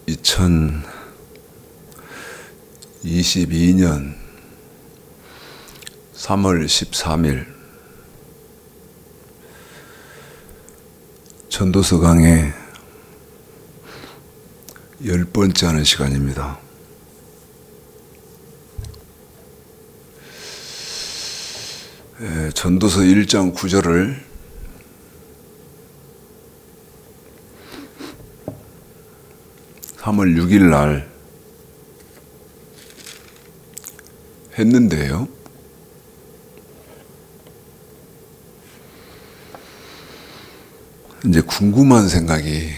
2022년 3월 13일 전도서 강의 10번째 하는 시간입니다. 전도서 1장 9절을 (3월 6일) 날 했는데요. 이제 궁금한 생각이,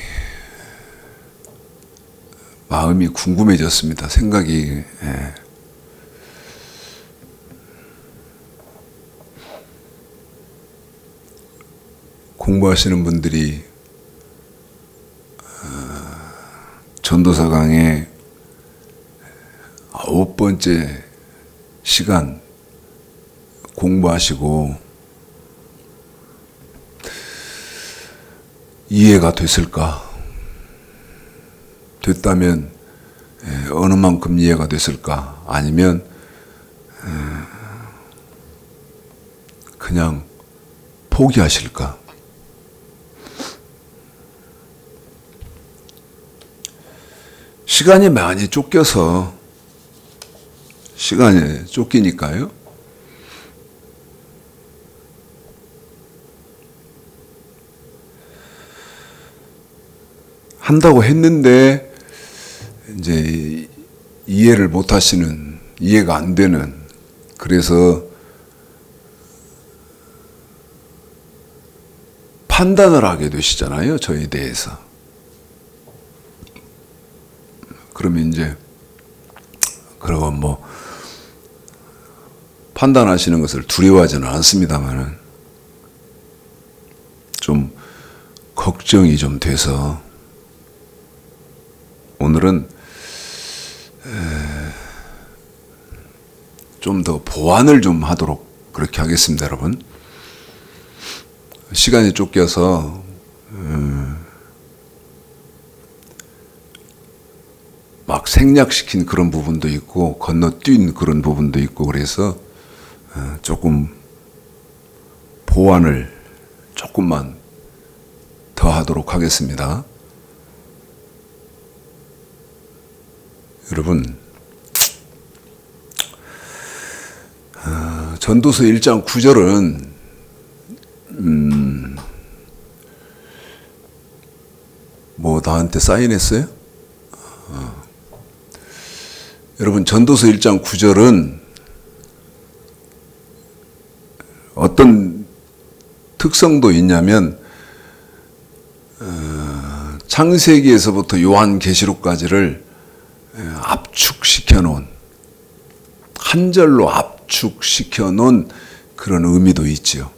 마음이 궁금해졌습니다. 생각이. 공부하시는 분들이 전도서 강의 9번째 시간 공부하시고 이해가 됐을까? 됐다면 어느 만큼 이해가 됐을까? 아니면 그냥 포기하실까? 시간이 많이 쫓겨서, 시간이 쫓기니까요. 한다고 했는데 이제 이해를 못 하시는, 이해가 안 되는, 그래서 판단을 하게 되시잖아요, 저에 대해서. 그러면 이제 그러고 뭐 판단하시는 것을 두려워하지는 않습니다만은 좀 걱정이 좀 돼서 오늘은 좀 더 보완을 좀 하도록 그렇게 하겠습니다, 여러분. 시간이 쫓겨서 막 생략시킨 그런 부분도 있고 건너뛴 그런 부분도 있고, 그래서 조금 보완을 조금만 더 하도록 하겠습니다. 여러분, 전도서 1장 9절은 뭐 나한테 사인했어요? 여러분, 전도서 1장 9절은 어떤 특성도 있냐면 창세기에서부터 요한계시록까지를 압축시켜 놓은, 한 절로 압축시켜 놓은 그런 의미도 있죠.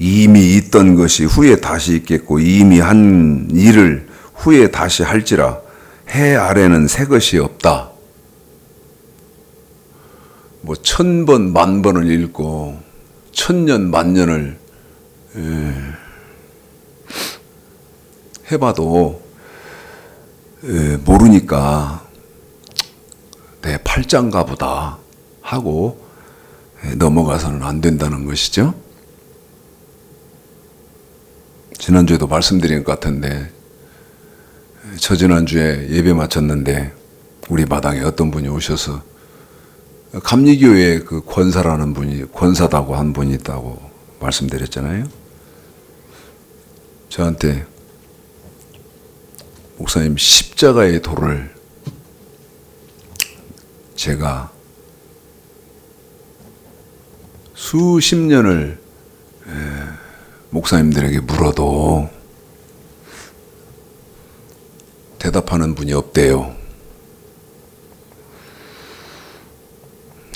이미 있던 것이 후에 다시 있겠고 이미 한 일을 후에 다시 할지라 해 아래는 새 것이 없다. 뭐 1000번 만번을 읽고 1000년 만년을 해봐도 모르니까 내 팔짱가 보다 하고 넘어가서는 안 된다는 것이죠. 지난주에도 말씀드린 것 같은데, 저지난주에 예배 마쳤는데 우리 마당에 어떤 분이 오셔서 감리교회 그 권사라는 분이, 권사다고 한 분이 있다고 말씀드렸잖아요. 저한테 목사님, 십자가의 도를 제가 수십 년을 목사님들에게 물어도 대답하는 분이 없대요.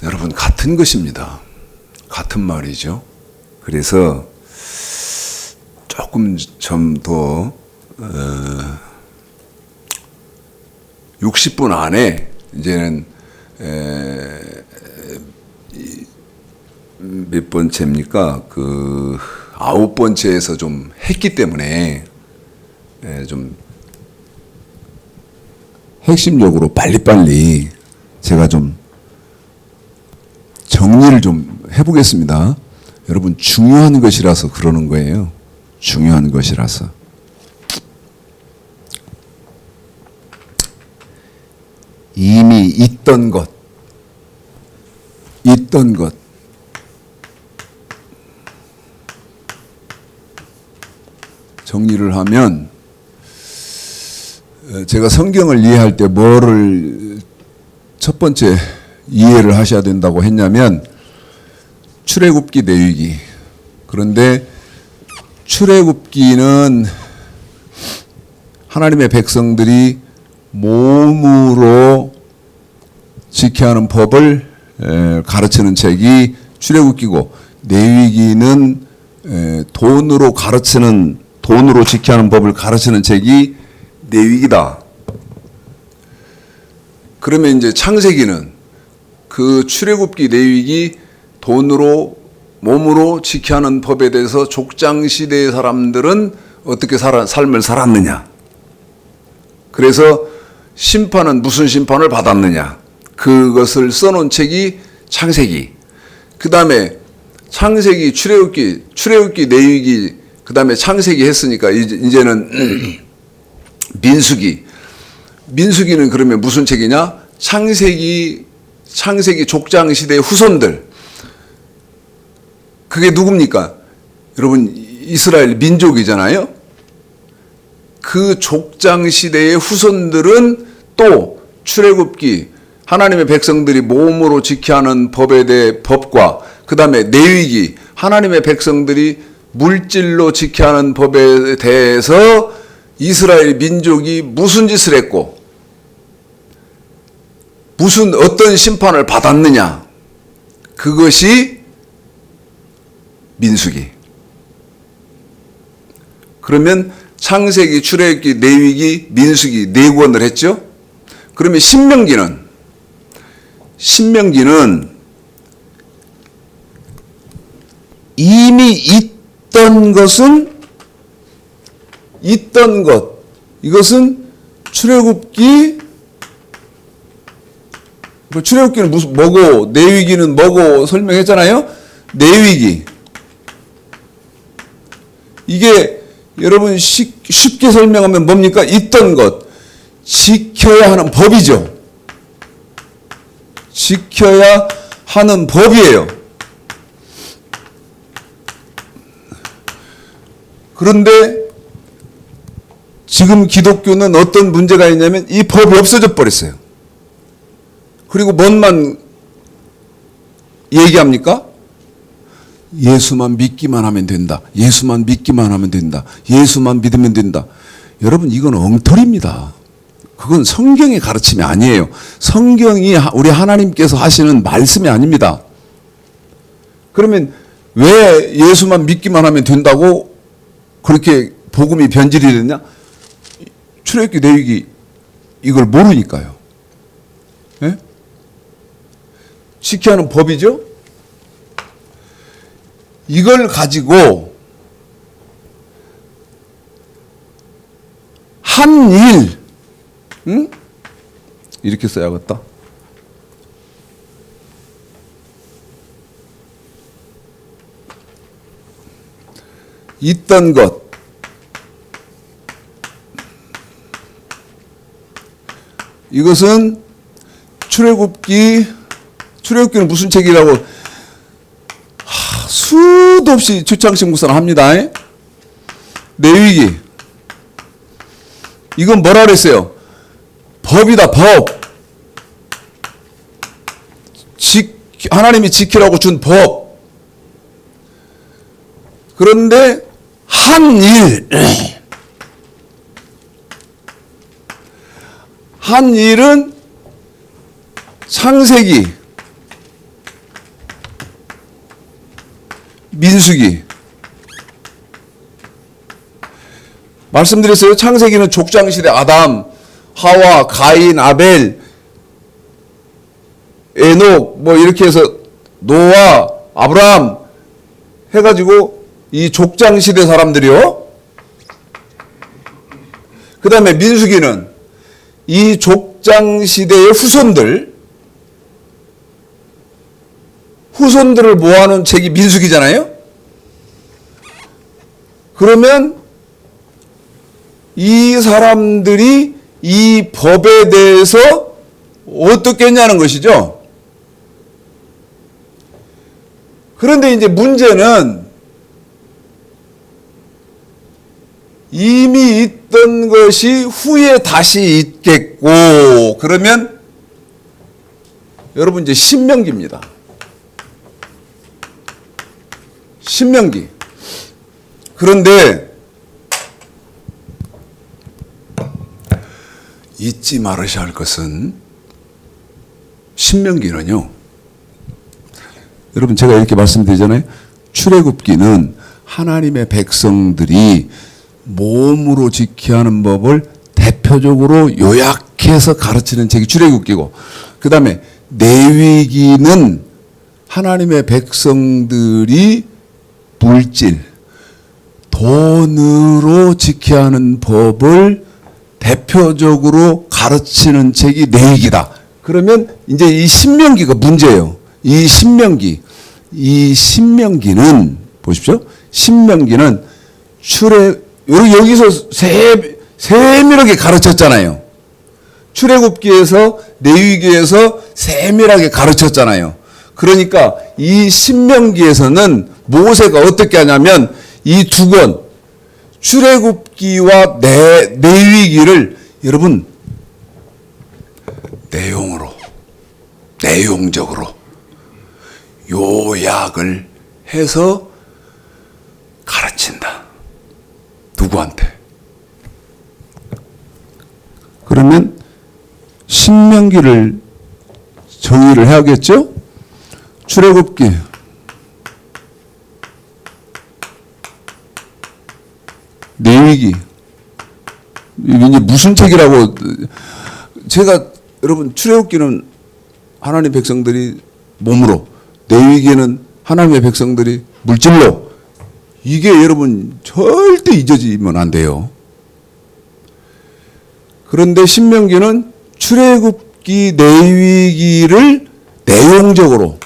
여러분, 같은 것입니다. 같은 말이죠. 그래서 조금 좀 더 60분 안에 이제는 몇 번째입니까? 9번째에서 좀 했기 때문에 좀 핵심적으로 빨리빨리 제가 좀 정리를 좀 해보겠습니다. 여러분 중요한 것이라서 그러는 거예요. 중요한 것이라서. 이미 있던 것 정리를 하면 제가 성경을 이해할 때 뭐를 첫 번째 이해를 하셔야 된다고 했냐면 출애굽기 내위기. 그런데 출애굽기는 하나님의 백성들이 몸으로 지켜야 하는 법을 가르치는 책이 출애굽기고, 내위기는 돈으로 지켜야 하는 법을 가르치는 책이 내위기다. 그러면 이제 창세기는 그 출애굽기 내위기 몸으로 지켜야 하는 법에 대해서 족장 시대의 사람들은 어떻게 삶을 살았느냐. 그래서 심판은 무슨 심판을 받았느냐. 그것을 써놓은 책이 창세기. 그 다음에 창세기, 출애굽기 내위기, 그 다음에 창세기 했으니까 이제는 민수기. 민수기는 그러면 무슨 책이냐? 창세기 족장 시대의 후손들. 그게 누굽니까? 여러분, 이스라엘 민족이잖아요. 그 족장 시대의 후손들은 또 출애굽기, 하나님의 백성들이 몸으로 지켜야 하는 법에 대해 법과, 그 다음에 내위기, 하나님의 백성들이 물질로 지켜야 하는 법에 대해서 이스라엘 민족이 무슨 짓을 했고 어떤 심판을 받았느냐. 그것이 민수기. 그러면 창세기, 출애굽기, 내위기, 민수기 4권을 했죠. 그러면 신명기는 이미 있던 것, 이것은 출애굽기는 뭐고 내위기는 뭐고 설명했잖아요. 내위기. 이게 여러분 쉽게 설명하면 뭡니까? 있던 것, 지켜야 하는 법이죠. 지켜야 하는 법이에요. 그런데 지금 기독교는 어떤 문제가 있냐면 이 법이 없어져 버렸어요. 그리고 뭔만 얘기합니까? 예수만 믿기만 하면 된다. 예수만 믿기만 하면 된다. 예수만 믿으면 된다. 여러분, 이건 엉터리입니다. 그건 성경의 가르침이 아니에요. 성경이 우리 하나님께서 하시는 말씀이 아닙니다. 그러면 왜 예수만 믿기만 하면 된다고 그렇게 복음이 변질이 됐냐? 출애굽기 내위기 이걸 모르니까요. 예? 지켜야 하는 법이죠. 이걸 가지고 한 일, 이렇게 써야겠다. 있던 것, 이것은 출애굽기는 무슨 책이라고 수도 없이 최창식 목사는 합니다. 내위기. 이건 뭐라 그랬어요? 법이다, 법. 하나님이 지키라고 준 법. 그런데 한 일은 창세기, 민수기. 말씀드렸어요. 창세기는 족장시대 아담, 하와, 가인, 아벨, 에녹, 뭐 이렇게 해서 노아, 아브라함 해가지고 이 족장 시대 사람들이요. 그 다음에 민수기는 이 족장 시대의 후손들을 모아놓은 책이 민수기잖아요. 그러면 이 사람들이 이 법에 대해서 어떻게 했냐는 것이죠. 그런데 이제 문제는 이미 있던 것이 후에 다시 있겠고, 그러면 여러분 이제 신명기입니다. 신명기. 그런데 잊지 말으셔야 할 것은 신명기는요. 여러분 제가 이렇게 말씀드리잖아요. 출애굽기는 하나님의 백성들이 몸으로 지켜야 하는 법을 대표적으로 요약해서 가르치는 책이 출애굽기고, 그 다음에 레위기는 하나님의 백성들이 물질, 돈으로 지켜야 하는 법을 대표적으로 가르치는 책이 레위기다. 그러면 이제 이 신명기가 문제예요. 이 신명기는 보십시오. 신명기는 여기서 세밀하게 가르쳤잖아요. 출애굽기에서 레위기에서 세밀하게 가르쳤잖아요. 그러니까 이 신명기에서는 모세가 어떻게 하냐면 이 두 권, 출애굽기와 레위기를 여러분 내용적으로 요약을 해서 가르친다. 누구한테? 그러면 신명기를 정의를 해야겠죠? 출애굽기, 레위기, 이게 무슨 책이라고? 제가 여러분 출애굽기는 하나님 백성들이 몸으로, 레위기는 하나님의 백성들이 물질로, 이게 여러분 절대 잊어지면 안 돼요. 그런데 신명기는 출애굽기, 레위기를 내용적으로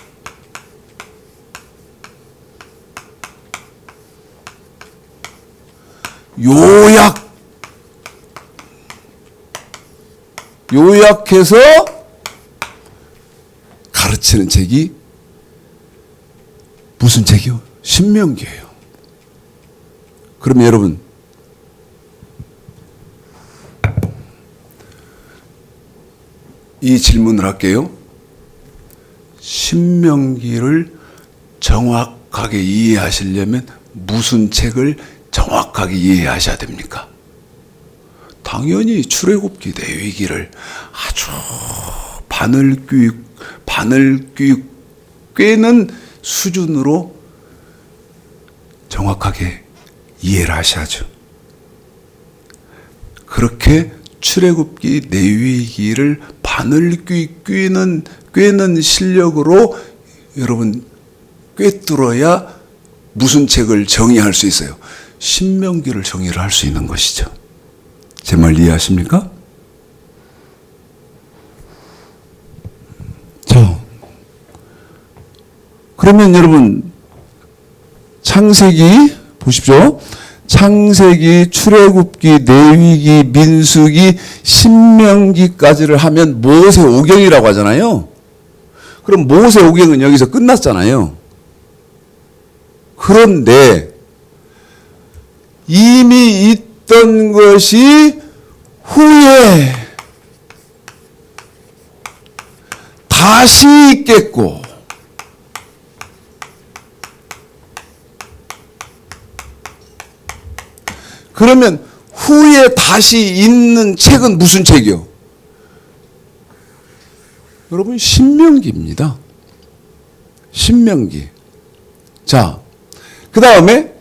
요약해서 가르치는 책이 무슨 책이요? 신명기예요. 그러면 여러분 이 질문을 할게요. 신명기를 정확하게 이해하시려면 무슨 책을 정확하게 이해하셔야 됩니까? 당연히 출애굽기, 레위기를 아주 바늘 꿰는 수준으로 정확하게 이해를 하셔야죠. 그렇게 출애굽기, 레위기를 바늘 꿰는 실력으로 여러분 꿰뚫어야 무슨 책을 정의할 수 있어요? 신명기를 정의를 할 수 있는 것이죠. 제 말 이해하십니까? 자, 그러면 여러분 창세기 보십시오. 창세기, 출애굽기, 레위기, 민수기, 신명기까지를 하면 모세 오경이라고 하잖아요. 그럼 모세 오경은 여기서 끝났잖아요. 그런데 이미 있던 것이 후에 다시 있겠고, 그러면 후에 다시 있는 책은 무슨 책이요? 여러분 신명기입니다. 신명기. 자, 그 다음에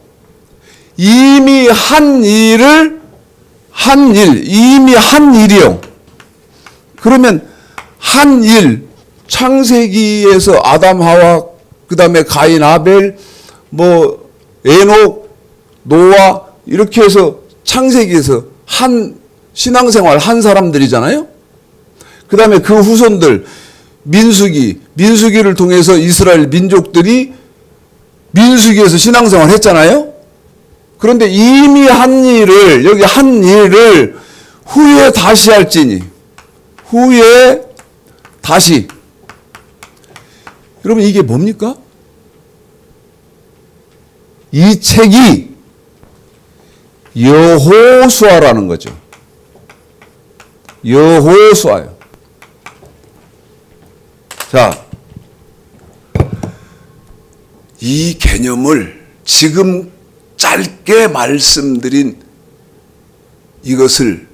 이미 한 일이요. 그러면 한 일, 창세기에서 아담 하와, 그 다음에 가인 아벨, 에녹, 노아 이렇게 해서 창세기에서 한 신앙생활 한 사람들이잖아요. 그 다음에 그 후손들 민수기를 통해서 이스라엘 민족들이 민수기에서 신앙생활 했잖아요. 그런데 이미 한 일을 여기 한 일을 후에 다시 할지니 후에 다시 여러분 이게 뭡니까? 이 책이 여호수아라는 거죠. 여호수아요. 자, 이 개념을 지금 짧게 말씀드린 이것을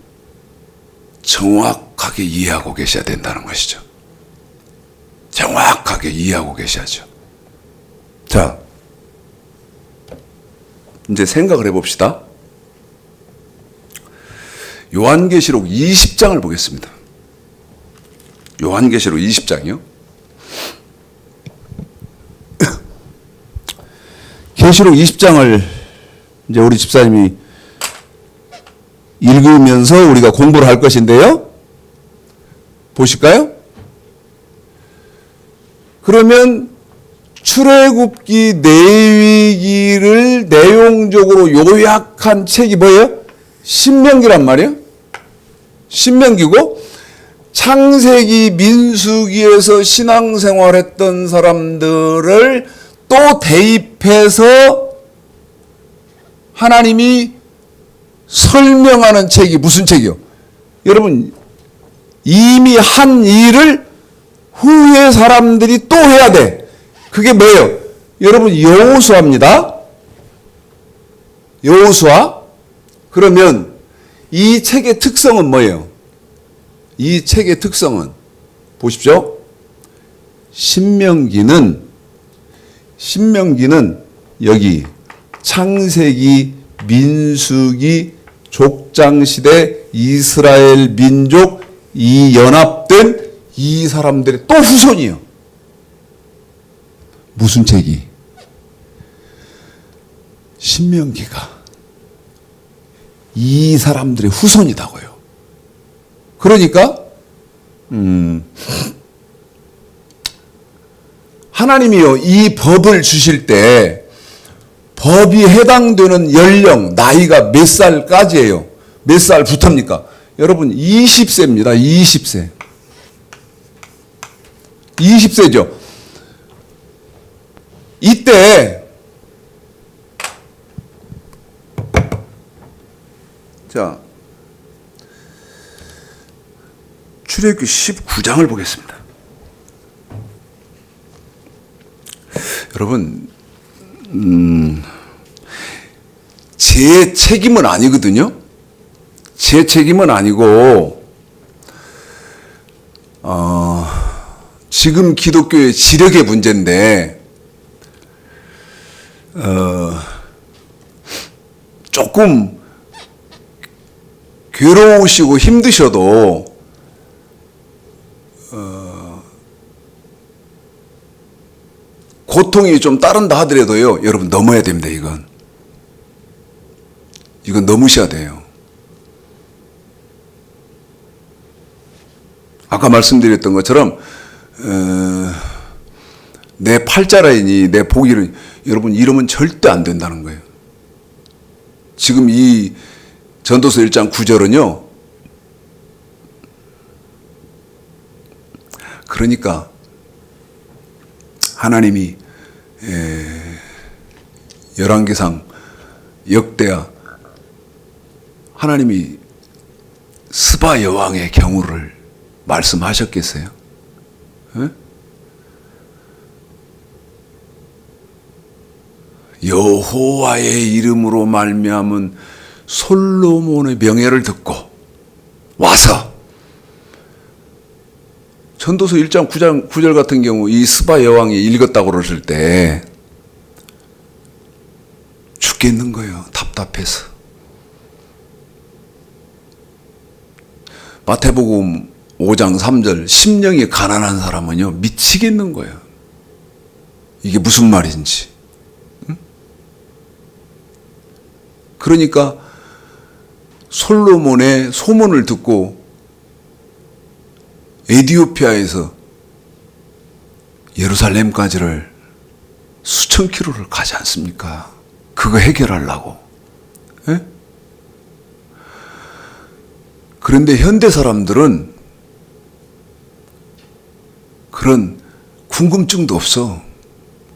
정확하게 이해하고 계셔야 된다는 것이죠. 정확하게 이해하고 계셔야죠. 자, 이제 생각을 해봅시다. 요한계시록 20장을 보겠습니다. 요한계시록 20장이요. 계시록 20장을 이제 우리 집사님이 읽으면서 우리가 공부를 할 것인데요. 보실까요? 그러면 출애굽기 레위기를 내용적으로 요약한 책이 뭐예요? 신명기란 말이에요. 신명기고 창세기 민수기에서 신앙생활했던 사람들을 또 대입해서 하나님이 설명하는 책이 무슨 책이요? 여러분 이미 한 일을 후에 사람들이 또 해야 돼. 그게 뭐예요? 여러분 여호수아입니다. 여호수아. 그러면 이 책의 특성은 뭐예요? 이 책의 특성은 보십시오. 신명기는 여기 창세기, 민수기, 족장시대, 이스라엘 민족 이 연합된 이 사람들의 또 후손이에요. 무슨 책이? 신명기가 이 사람들의 후손이다고요. 그러니까 하나님이요 이 법을 주실 때 법이 해당되는 연령 나이가 몇 살까지예요? 몇 살부터입니까? 여러분 20세입니다. 20세. 20세죠. 이때 자 출애굽기 19장을 보겠습니다. 여러분 제 책임은 아니거든요. 제 책임은 아니고 지금 기독교의 지력의 문제인데 조금 괴로우시고 힘드셔도 고통이 좀 따른다 하더라도요, 여러분 넘어야 됩니다. 이건 넘으셔야 돼요. 아까 말씀드렸던 것처럼 내 팔자라이니 내 보기를 여러분 이러면 절대 안 된다는 거예요. 지금 이 전도서 1장 9절은요. 그러니까 하나님이 열왕기상 역대하 하나님이 스바 여왕의 경우를 말씀하셨겠어요? 에? 여호와의 이름으로 말미암은 솔로몬의 명예를 듣고 와서 전도서 1장 9절 같은 경우 이 스바 여왕이 읽었다고 그러실 때 죽겠는 거예요. 답답해서. 마태복음 5장 3절 심령이 가난한 사람은요 미치겠는 거예요. 이게 무슨 말인지. 응? 그러니까 솔로몬의 소문을 듣고 에티오피아에서 예루살렘까지를 수천 킬로를 가지 않습니까? 그거 해결하려고. 예? 그런데 현대 사람들은 그런 궁금증도 없어.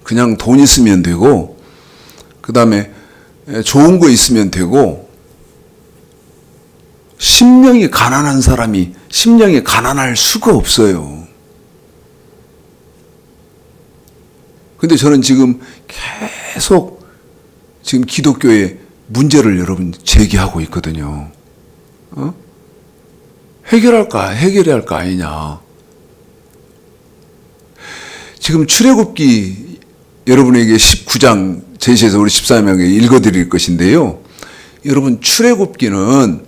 그냥 돈 있으면 되고, 그 다음에 좋은 거 있으면 되고, 심령이 가난한 사람이 심령이 가난할 수가 없어요. 근데 저는 지금 계속 지금 기독교의 문제를 여러분 제기하고 있거든요. 해결해야 할 거 아니냐. 지금 출애굽기 여러분에게 19장 제시해서 우리 집사님에게 읽어드릴 것인데요. 여러분 출애굽기는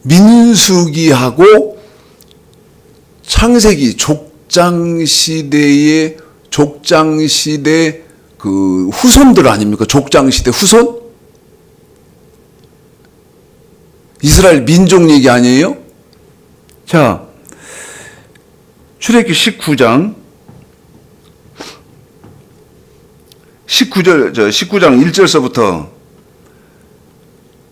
민수기하고 창세기 족장시대 그 후손들 아닙니까? 족장시대 후손? 이스라엘 민족 얘기 아니에요? 자, 출애굽기 19장 1절서부터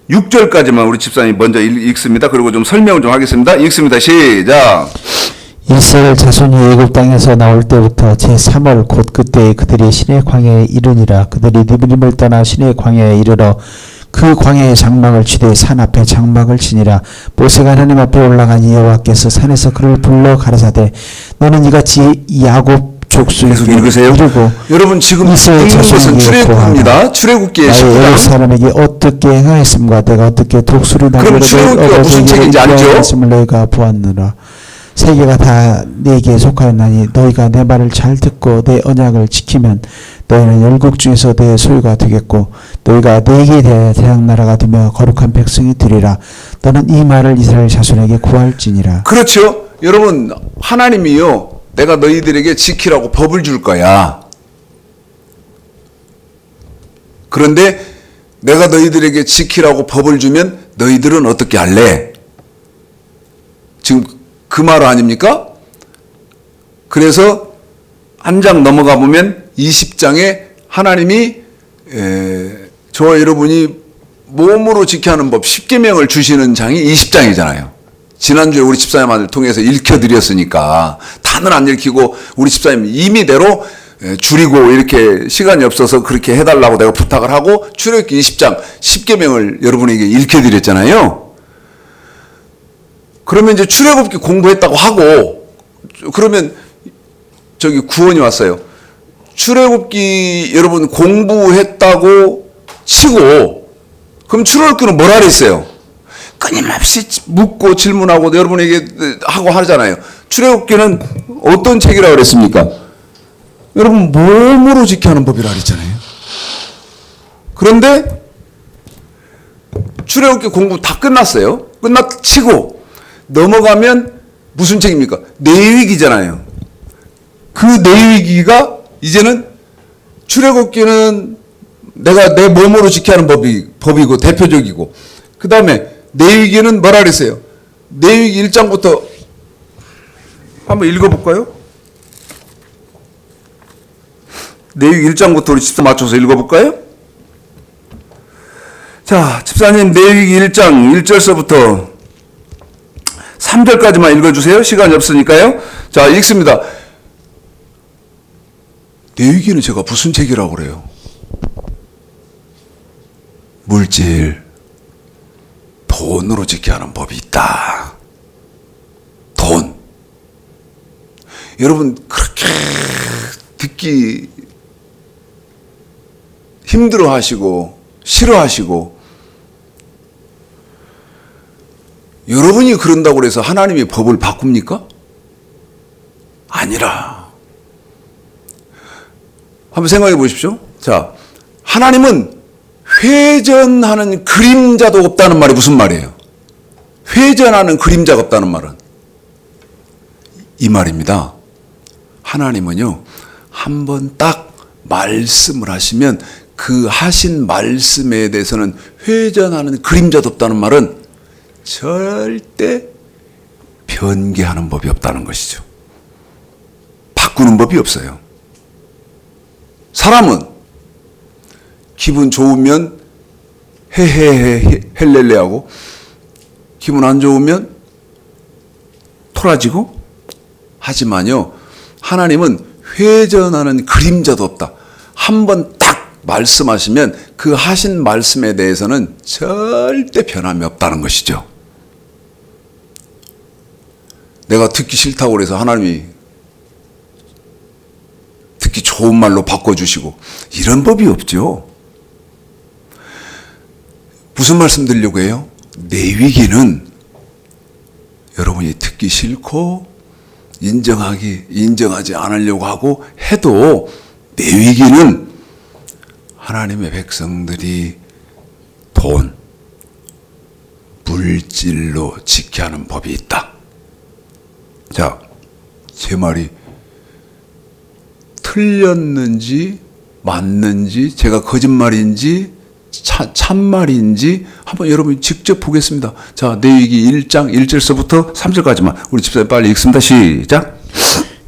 6절까지만 우리 집사님 먼저 읽습니다. 그리고 좀 설명을 좀 하겠습니다. 읽습니다. 시작. 이스라엘 자손이 애굽 땅에서 나올 때부터 제3월 곧 그때에 그들이 시내 광야에 이르니라. 그들이 느비림을 떠나 시내 광야에 이르러 그 광야의 장막을 치되 산 앞에 장막을 치니라. 모세가 하나님 앞에 올라가니 여호와께서 산에서 그를 불러 가라사대 너는 이같이 야곱 족속에게 이르고 여러분 지금 읽는 것은 출애굽입니다. 출애굽기의 19장. 사람에게 어떻게 행하였음과 내가 어떻게 독수리 그럼 출애굽기가 무슨 책인지 알죠? 너희가 보았느라. 세계가 다 네게 속하였나니 너희가 내 말을 잘 듣고 내 언약을 지키면 너희는 열국 중에서 내 소유가 되겠고 너희가 네게 대하여 대항나라가 되며 거룩한 백성이 되리라. 너는 이 말을 이스라엘 자손에게 구할지니라. 그렇죠. 여러분 하나님이요 내가 너희들에게 지키라고 법을 줄 거야. 그런데 내가 너희들에게 지키라고 법을 주면 너희들은 어떻게 할래? 지금 그 말 아닙니까? 그래서 한 장 넘어가 보면 20장에 하나님이 저와 여러분이 몸으로 지켜야 하는 법 10계명을 주시는 장이 20장이잖아요. 지난주에 우리 집사님을 통해서 읽혀드렸으니까 다는 안 읽히고 우리 집사님 임의대로 줄이고 이렇게 시간이 없어서 그렇게 해달라고 내가 부탁을 하고 출애굽기 20장 10계명을 여러분에게 읽혀드렸잖아요. 그러면 이제 출애굽기 공부했다고 하고 그러면 저기 구원이 왔어요. 출애굽기 여러분 공부했다고 치고 그럼 출애굽기는 뭐라 그랬어요? 끊임없이 묻고 질문하고 여러분에게 하고 하잖아요. 출애굽기는 어떤 책이라고 그랬습니까? 여러분 몸으로 지켜야 하는 법이라 그랬잖아요. 그런데 출애굽기 공부 다 끝났어요. 끝났치고 넘어가면 무슨 책입니까? 내위기잖아요. 그 내위기가 이제는 출애굽기는 내가 내 몸으로 지켜야 하는 법이고 대표적이고 그 다음에 내위기는 뭐라 그랬어요? 내위기 1장부터 한번 읽어볼까요? 내위기 1장부터 우리 집사 맞춰서 읽어볼까요? 자, 집사님 내위기 1장 1절서부터 3절까지만 읽어주세요. 시간이 없으니까요. 자, 읽습니다. 내위기는 제가 무슨 책이라고 그래요? 물질, 돈으로 지켜야 하는 법이 있다. 돈. 여러분 그렇게 듣기 힘들어하시고 싫어하시고 여러분이 그런다고 해서 하나님이 법을 바꿉니까? 아니라. 한번 생각해 보십시오. 자, 하나님은 회전하는 그림자도 없다는 말이 무슨 말이에요? 회전하는 그림자가 없다는 말은 이 말입니다. 하나님은요, 한번 딱 말씀을 하시면 그 하신 말씀에 대해서는 회전하는 그림자도 없다는 말은 절대 변개하는 법이 없다는 것이죠. 바꾸는 법이 없어요. 사람은 기분 좋으면 헤헤헤 헬렐레하고 기분 안 좋으면 토라지고 하지만요, 하나님은 회전하는 그림자도 없다. 한번 딱 말씀하시면 그 하신 말씀에 대해서는 절대 변함이 없다는 것이죠. 내가 듣기 싫다고 그래서 하나님이 듣기 좋은 말로 바꿔주시고 이런 법이 없죠. 무슨 말씀 드리려고 해요? 내 위기는 여러분이 듣기 싫고 인정하지 않으려고 하고 해도 내 위기는 하나님의 백성들이 돈, 물질로 지켜야 하는 법이 있다. 자, 제 말이 틀렸는지 맞는지 제가 거짓말인지 참말인지 한번 여러분이 직접 보겠습니다. 자, 레위기 1장 1절서부터 3절까지만 우리 집사님 빨리 읽습니다. 시작.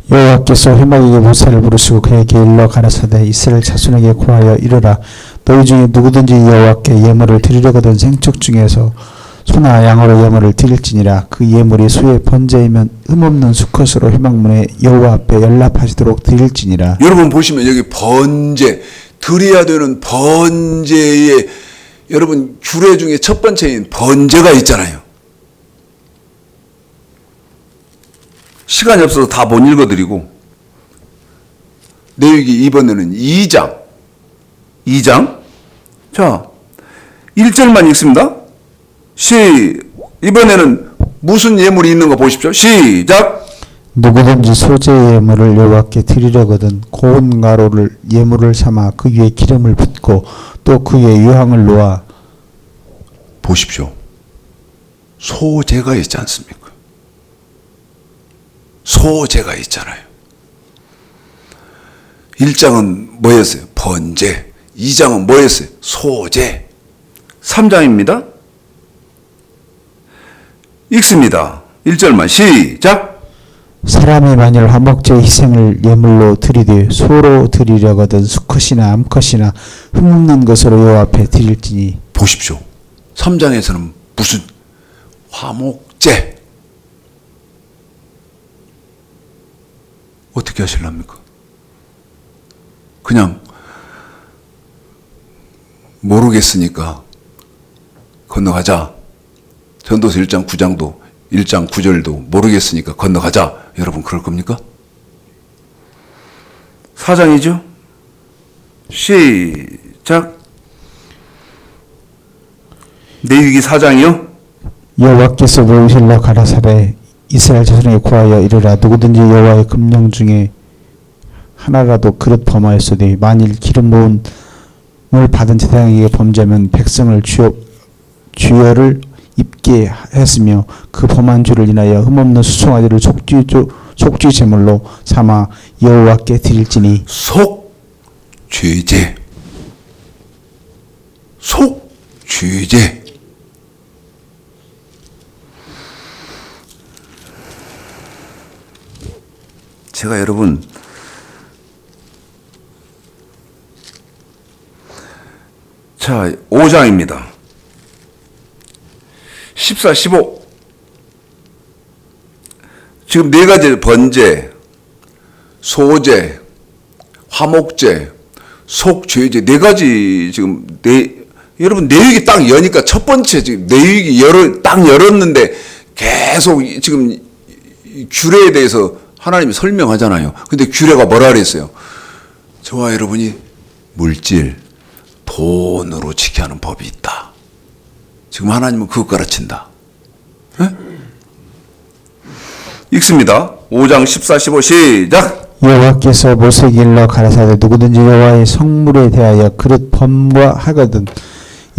여호와께서 회막에게 모세를 부르시고 그에게 일러 가라사대 이스라엘 자손에게 고하여 이르라 너희 중에 누구든지 여호와께 예물을 드리려거든 생축 중에서 소나 양으로 예물을 드릴지니라 그 예물이 소의 번제이면 흠없는 수컷으로 회막문에 여호와 앞에 연락하시도록 드릴지니라. 여러분 보시면 여기 번제 드려야 되는 번제에 여러분 규례 중에 첫 번째인 번제가 있잖아요. 시간이 없어서 다 못 읽어드리고 레위기 이번에는 2장 자 1절만 읽습니다. 이번에는 무슨 예물이 있는가 보십시오. 시작. 누구든지 소재 예물을 여호와께 드리려거든 고운 가루를 예물을 삼아 그 위에 기름을 붓고 또 그 위에 유향을 놓아. 보십시오. 소재가 있지 않습니까? 소재가 있잖아요. 1장은 뭐였어요? 번제. 2장은 뭐였어요? 소재. 3장입니다. 읽습니다. 1절만 시작. 사람이 만일 화목제 희생을 예물로 드리되 소로 드리려거든 수컷이나 암컷이나 흠없는 것으로 여호와 앞에 드릴지니. 보십시오. 3장에서는 무슨 화목제 어떻게 하실랍니까? 그냥 모르겠으니까 건너가자. 전도서 1장 9장도 1장 9절도 모르겠으니까 건너가자. 여러분 그럴 겁니까? 4장이죠? 시작. 레위기 4장이요? 여호와께서 모시려 가라사대 이스라엘 자손에게 고하여 이르라 누구든지 여호와의 금령 중에 하나라도 그릇 범하였으되 만일 기름 부음을 받은 제사장에게 범죄하면 백성을 주여를 입게 했으며 그 범한 죄를 인하여 흠없는 수송아지를 속죄 제물로 삼아 여호와께 드릴지니. 속죄제 제가 여러분 자 5장입니다. 14, 15 지금 네 가지 번제, 소제, 화목제, 속죄제 네 가지 지금 여러분 내위기 딱 여니까 첫 번째 지금 내위기 딱 열었는데 계속 지금 규례에 대해서 하나님이 설명하잖아요. 근데 규례가 뭐라 그랬어요? 저와 여러분이 물질, 돈으로 지켜야 하는 법이 있다. 지금 하나님은 그것 가르친다. 네? 읽습니다. 5장 14, 15 시작. 여호와께서 모세에게 일러 가라사대 누구든지 여호와의 성물에 대하여 그릇 범과하거든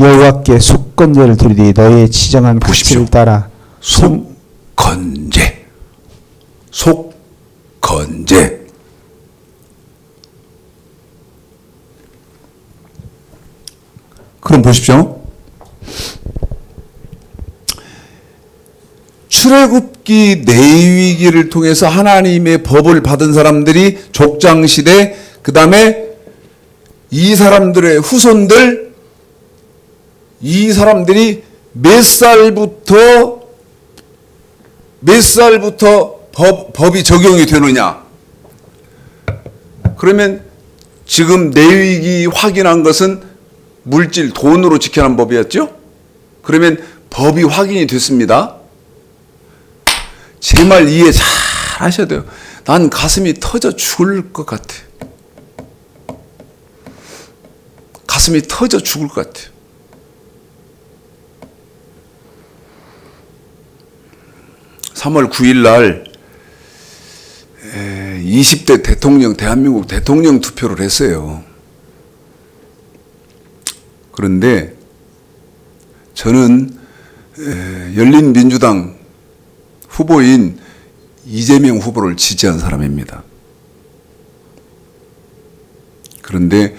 여호와께 속건제를 드리되 너희의 지정한 가치를 따라. 속건제 그럼 보십시오. 출애굽기 내위기를 통해서 하나님의 법을 받은 사람들이 족장시대, 그 다음에 이 사람들의 후손들, 이 사람들이 몇 살부터 법이 적용이 되느냐. 그러면 지금 내위기 확인한 것은 물질, 돈으로 지켜난 법이었죠? 그러면 법이 확인이 됐습니다. 제 말 이해 잘 하셔야 돼요. 난 가슴이 터져 죽을 것 같아. 가슴이 터져 죽을 것 같아요. (3월 9일) 날 20대 대통령, 대한민국 대통령 투표를 했어요. 그런데 저는 열린민주당 후보인 이재명 후보를 지지한 사람입니다. 그런데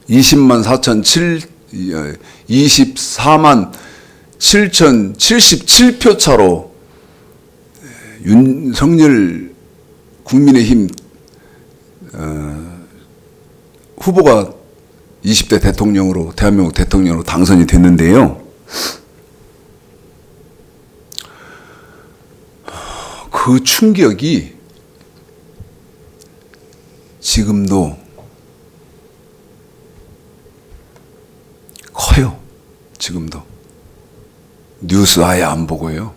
24만 7,077표 차로 윤석열 국민의힘 후보가 20대 대통령으로, 대한민국 대통령으로 당선이 됐는데요. 그 충격이 지금도 커요. 지금도. 뉴스 아예 안 보고요.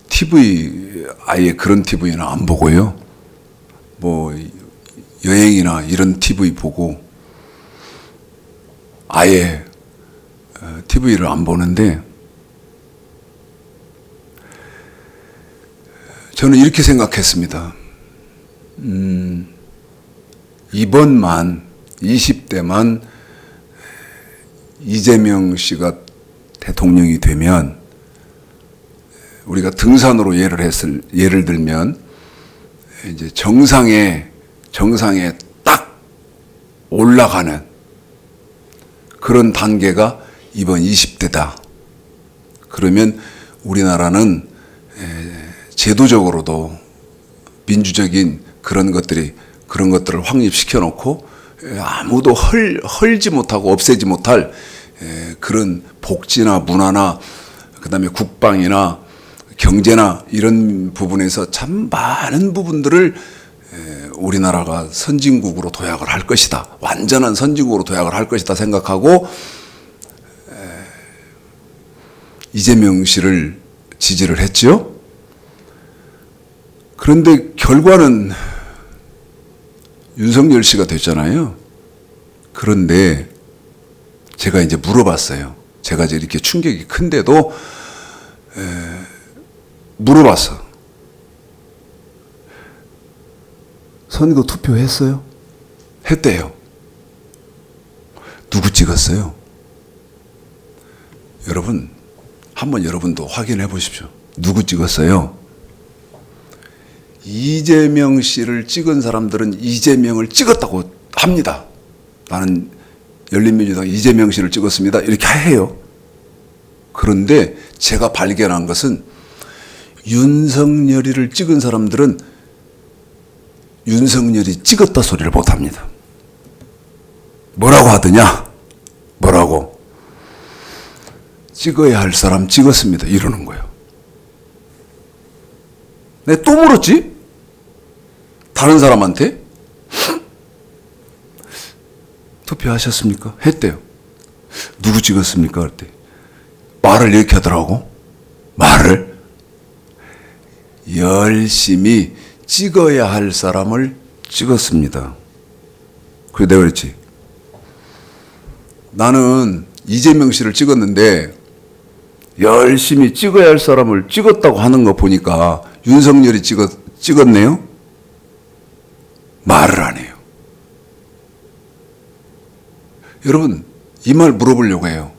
TV 아예 그런 TV는 안 보고요. 뭐 여행이나 이런 TV 보고 아예 TV를 안 보는데, 저는 이렇게 생각했습니다. 이번만 20대만 이재명 씨가 대통령이 되면, 우리가 등산으로 예를 들면 이제 정상에 딱 올라가는 그런 단계가 이번 20대다. 그러면 우리나라는 제도적으로도 민주적인 그런 것들을 확립시켜 놓고 아무도 헐지 못하고 없애지 못할 그런 복지나 문화나 그다음에 국방이나 경제나 이런 부분에서 참 많은 부분들을 우리나라가 선진국으로 도약을 할 것이다. 완전한 선진국으로 도약을 할 것이다 생각하고 이재명 씨를 지지를 했죠. 그런데 결과는 윤석열 씨가 됐잖아요. 그런데 제가 이제 물어봤어요. 제가 이제 이렇게 충격이 큰데도 물어봤어. 선거 투표했어요? 했대요. 누구 찍었어요? 여러분, 한번 여러분도 확인해 보십시오. 누구 찍었어요? 이재명 씨를 찍은 사람들은 이재명을 찍었다고 합니다. 나는 열린민주당 이재명 씨를 찍었습니다. 이렇게 해요. 그런데 제가 발견한 것은 윤석열이를 찍은 사람들은 윤석열이 찍었다 소리를 못합니다. 뭐라고 하더냐? 뭐라고? 찍어야 할 사람 찍었습니다. 이러는 거예요. 내가 또 물었지? 다른 사람한테? 투표하셨습니까? 했대요. 누구 찍었습니까? 그랬대. 말을 이렇게 하더라고. 말을. 열심히 찍어야 할 사람을 찍었습니다. 그래 내가 그랬지. 나는 이재명 씨를 찍었는데 열심히 찍어야 할 사람을 찍었다고 하는 거 보니까 윤석열이 찍었네요? 말을 안 해요. 여러분, 이 말 물어보려고 해요.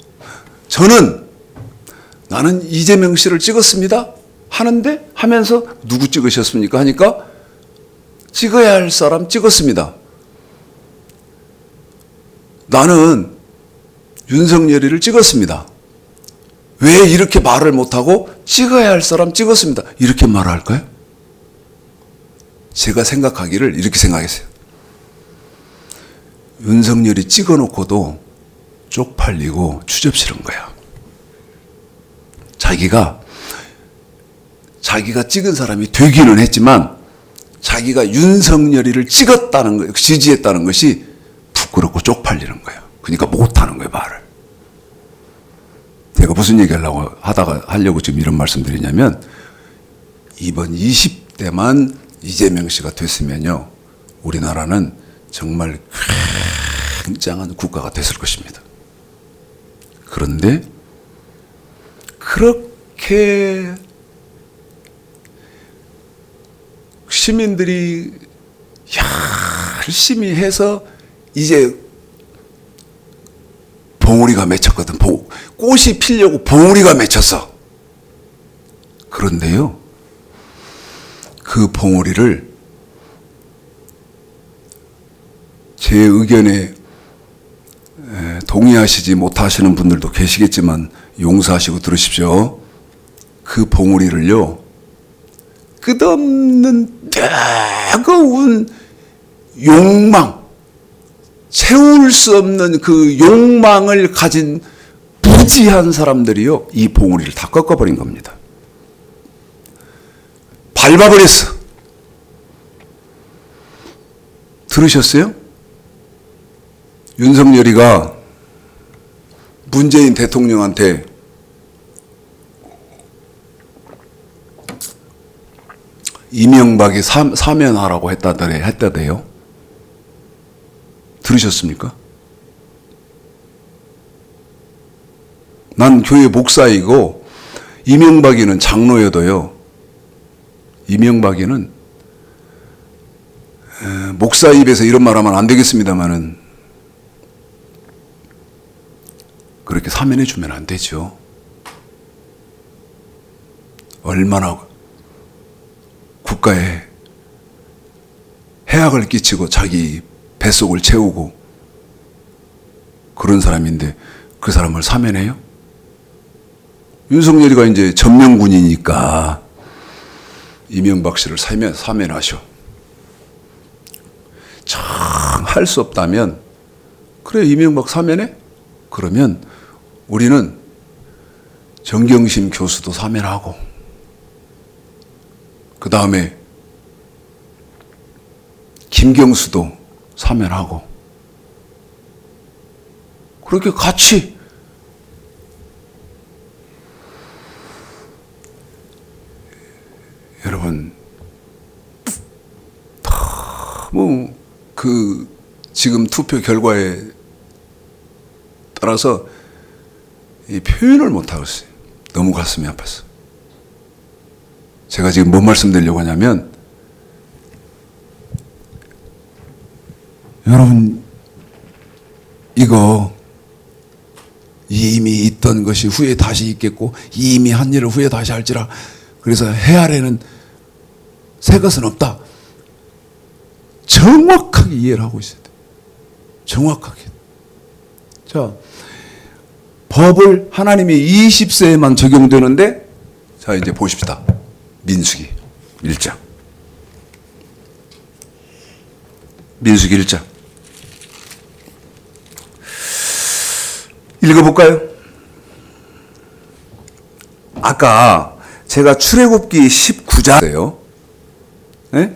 나는 이재명 씨를 찍었습니다. 하는데 하면서 누구 찍으셨습니까? 하니까 찍어야 할 사람 찍었습니다. 나는 윤석열이를 찍었습니다. 왜 이렇게 말을 못하고 찍어야 할 사람 찍었습니다. 이렇게 말할까요? 제가 생각하기를 이렇게 생각했어요. 윤석열이 찍어놓고도 쪽팔리고 추접스러운 거야. 자기가 찍은 사람이 되기는 했지만 자기가 윤석열이를 찍었다는 거, 지지했다는 것이 부끄럽고 쪽팔리는 거예요. 그러니까 못하는 거예요, 말을. 제가 무슨 얘기 하려고 지금 이런 말씀 드리냐면, 이번 20대만 이재명 씨가 됐으면요, 우리나라는 정말 굉장한 국가가 됐을 것입니다. 그런데 그렇게 시민들이 열심히 해서 이제 봉우리가 맺혔거든. 꽃이 피려고 봉우리가 맺혔어. 그런데요, 그 봉우리를 제 의견에 동의하시지 못하시는 분들도 계시겠지만 용서하시고 들으십시오. 그 봉우리를요, 끝없는 뜨거운 욕망, 채울 수 없는 그 욕망을 가진 무지한 사람들이요, 이 봉우리를 다 꺾어버린 겁니다. 밟아버렸어. 들으셨어요? 윤석열이가 문재인 대통령한테 이명박이 사면하라고 했다대요. 들으셨습니까? 난 교회 목사이고 이명박이는 장로여도요, 이명박이는 목사 입에서 이런 말 하면 안 되겠습니다만은 그렇게 사면해 주면 안 되죠. 얼마나 국가에 해악을 끼치고 자기 뱃속을 채우고 그런 사람인데 그 사람을 사면해요? 윤석열이가 이제 점령군이니까 이명박 씨를 사면하셔. 참 할 수 없다면, 그래 이명박 사면해? 그러면 우리는 정경심 교수도 사면하고, 그 다음에 김경수도 사면하고, 그렇게 같이 여러분, 너무 지금 투표 결과에 따라서 이 표현을 못하겠어요. 너무 가슴이 아팠어. 제가 지금 뭔 말씀드리려고 하냐면, 여러분, 이거 이미 있던 것이 후에 다시 있겠고 이미 한 일을 후에 다시 할지라, 그래서 해아래는 새 것은 없다. 정확하게 이해를 하고 있어야 돼. 정확하게. 자, 법을 하나님이 20세에만 적용되는데, 자 이제 보십시다. 민수기 1장. 민수기 1장. 읽어볼까요? 아까 제가 출애굽기 19장이에요. 네?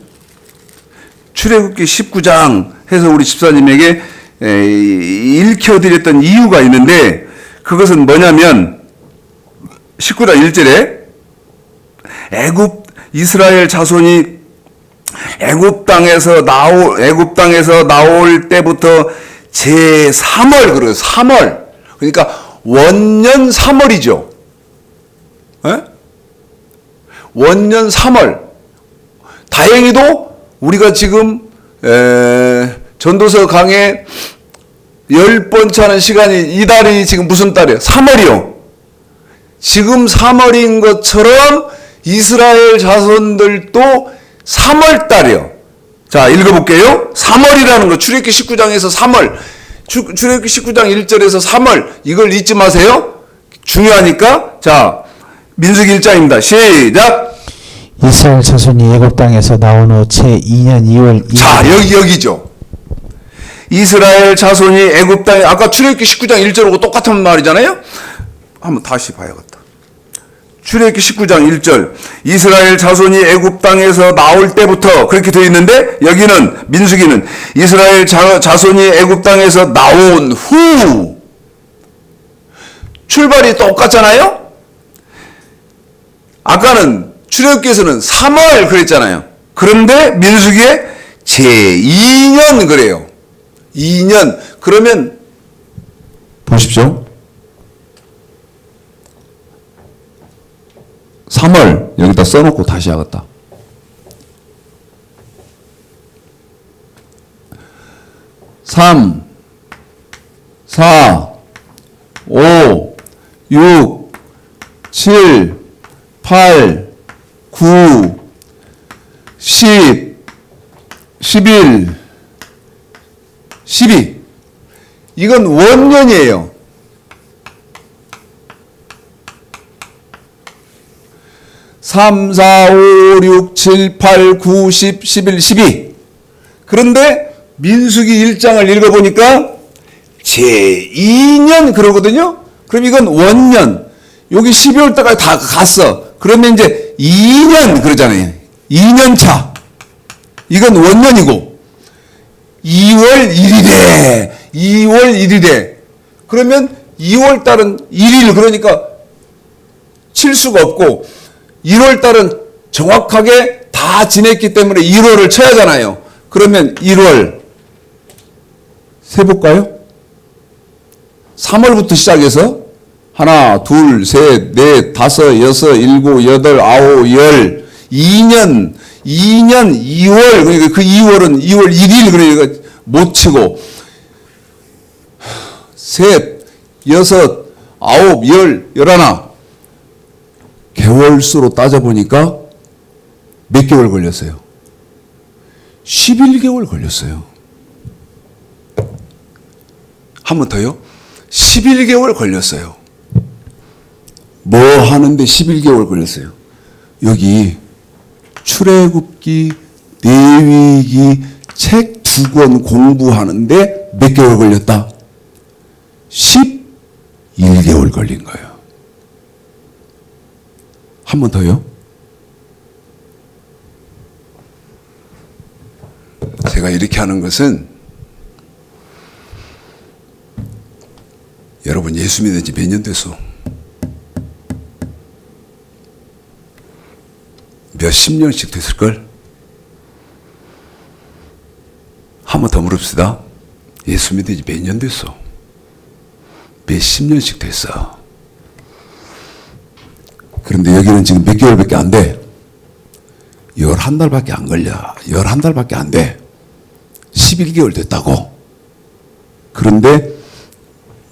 출애굽기 19장 해서 우리 집사님에게 읽혀드렸던 이유가 있는데, 그것은 뭐냐면 19장 1절에 이스라엘 자손이 애굽 땅에서 나올 때부터 제3월, 그래요. 3월. 그러니까 원년 3월이죠. 에? 원년 3월. 다행히도 우리가 지금 전도서 강의 10번째 하는 시간이, 이 달이 지금 무슨 달이에요? 3월이요. 지금 3월인 것처럼 이스라엘 자손들도 3월 달이요. 자, 읽어볼게요. 3월이라는 거, 출애굽기 19장에서 3월. 출애굽기 19장 1절에서 3월 이걸 잊지 마세요. 중요하니까. 자, 민수기 1장입니다. 시작. 이스라엘 자손이 애굽 땅에서 나온 후 제2년 2월 2일 자, 여기죠. 이스라엘 자손이 애굽 땅에 아까 출애굽기 19장 1절하고 똑같은 말이잖아요. 한번 다시 봐야겠다. 출애굽기 19장 1절 이스라엘 자손이 애굽 땅에서 나올 때부터 그렇게 되어 있는데 여기는 민수기는 이스라엘 자손이 애굽 땅에서 나온 후 출발이 똑같잖아요. 아까는 출애굽기에서는 3월 그랬잖아요. 그런데 민수기에 제2년 그래요. 2년. 그러면 보십시오. 3월 여기다 써놓고 다시 하겠다. 3, 4, 5, 6, 7, 8, 9, 10, 11, 12. 이건 원년이에요. 3, 4, 5, 6, 7, 8, 9, 10, 11, 12. 그런데 민수기 1장을 읽어보니까 제2년 그러거든요. 그럼 이건 원년. 여기 12월 달까지 다 갔어. 그러면 이제 2년 그러잖아요. 2년 차. 이건 원년이고 2월 1일에 2월 1일에 그러면 2월 달은 1일 그러니까 칠 수가 없고 1월 달은 정확하게 다 지냈기 때문에 1월을 쳐야 하잖아요. 그러면 1월 세볼까요? 3월부터 시작해서 하나, 둘, 셋, 넷, 다섯, 여섯, 일곱, 여덟, 아홉, 열 2년 2월 그러니까 그 2월은 2월 1일 그러니까 못 치고 셋, 여섯, 아홉, 열, 열하나 개월수로 따져보니까 몇 개월 걸렸어요? 11개월 걸렸어요. 한 번 더요? 11개월 걸렸어요. 뭐 하는데 11개월 걸렸어요? 여기 출애굽기, 레위기 책 2권 공부하는데 몇 개월 걸렸다? 11개월 걸린 거예요. 한 번 더요? 제가 이렇게 하는 것은 여러분 예수 믿은 지 몇 년 됐어? 몇십 년씩 됐을걸? 한 번 더 물읍시다. 예수 믿은 지 몇 년 됐어? 몇십 년씩 됐어. 그런데 여기는 지금 몇 개월밖에 안 돼. 11달밖에 안 걸려. 11달밖에 안 돼. 11개월 됐다고. 그런데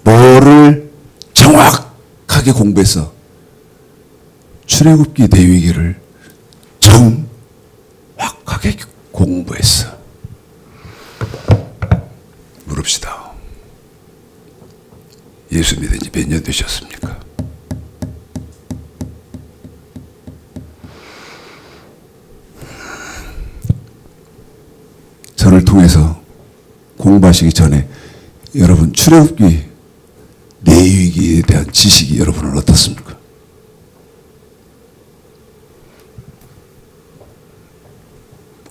뭐를 정확하게 공부했어? 출애굽기 레위기를 정확하게 공부했어. 물읍시다. 예수 믿은 지 몇 년 되셨습니까? 저를 통해서 공부하시기 전에 여러분 출애굽기 레위기에 대한 지식이 여러분은 어떻습니까?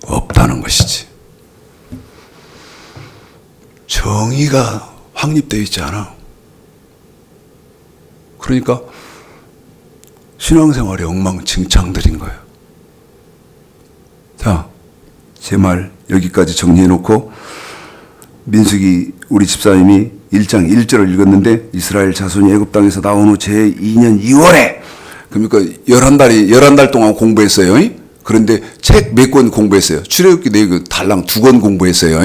없다는 것이지. 정의가 확립되어 있지 않아. 그러니까 신앙생활이 엉망진창들인 거예요. 자, 제 말 여기까지 정리해놓고 민수기 우리 집사님이 1장 1절을 읽었는데 이스라엘 자손이 애굽 땅에서 나온 후 제2년 2월에 그러니까 11달 동안 공부했어요. 그런데 책 몇 권 공부했어요. 출애굽기 내용 달랑 2권 공부했어요.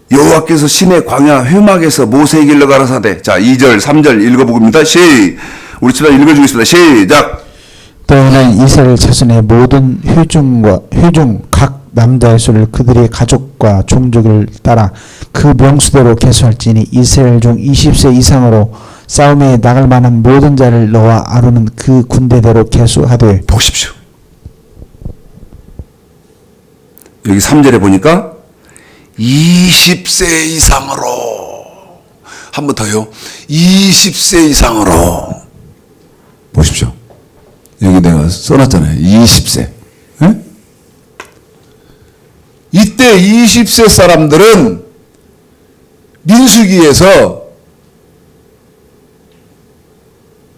여호와께서 신의 광야 회막에서 모세에게 일러 가라사대. 자, 2절 3절 읽어보겠습니다. 우리 집사님 읽어주겠습니다. 시작. 너희는 이스라엘 자손의 모든 회중 각 남자의 수를 그들의 가족과 종족을 따라 그 명수대로 계수할지니 이스라엘 중 20세 이상으로 싸움에 나갈 만한 모든 자를 너와 아론은 그 군대대로 계수하되. 보십시오. 여기 3절에 보니까 20세 이상으로, 한 번 더요. 20세 이상으로. 보십시오. 여기 내가 써놨잖아요. 20세. 에? 이때 20세 사람들은 민수기에서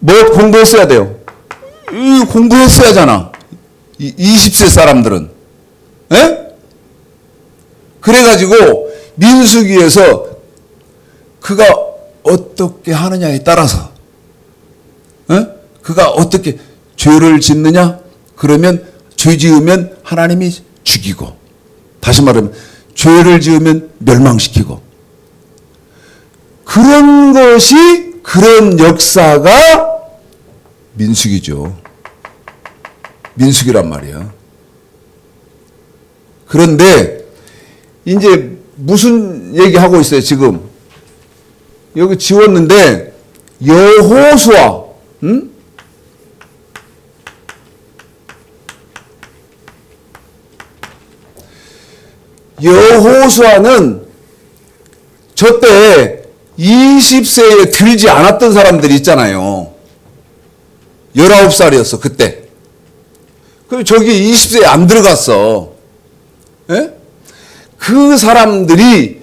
뭐 공부했어야 돼요? 이 공부했어야 하잖아. 20세 사람들은. 에? 그래가지고 민수기에서 그가 어떻게 하느냐에 따라서, 에? 그가 어떻게 죄를 짓느냐? 그러면 죄 지으면 하나님이 죽이고, 다시 말하면 죄를 지으면 멸망시키고, 그런 것이, 그런 역사가 민수기죠. 민수기란 말이야. 그런데 이제 무슨 얘기하고 있어요, 지금? 여기 지웠는데, 여호수아, 응? 여호수아는 저때 20세에 들지 않았던 사람들이 있잖아요. 19살이었어, 그때. 그럼 저기 20세에 안 들어갔어. 예? 그 사람들이,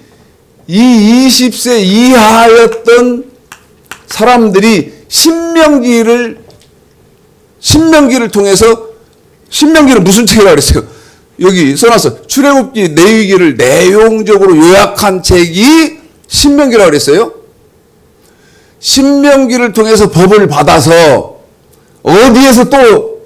이 20세 이하였던 사람들이 신명기를 통해서, 신명기는 무슨 책이라고 그랬어요? 여기 써놨어. 출애굽기, 레위기를 내용적으로 요약한 책이 신명기라고 그랬어요. 신명기를 통해서 법을 받아서 어디에서 또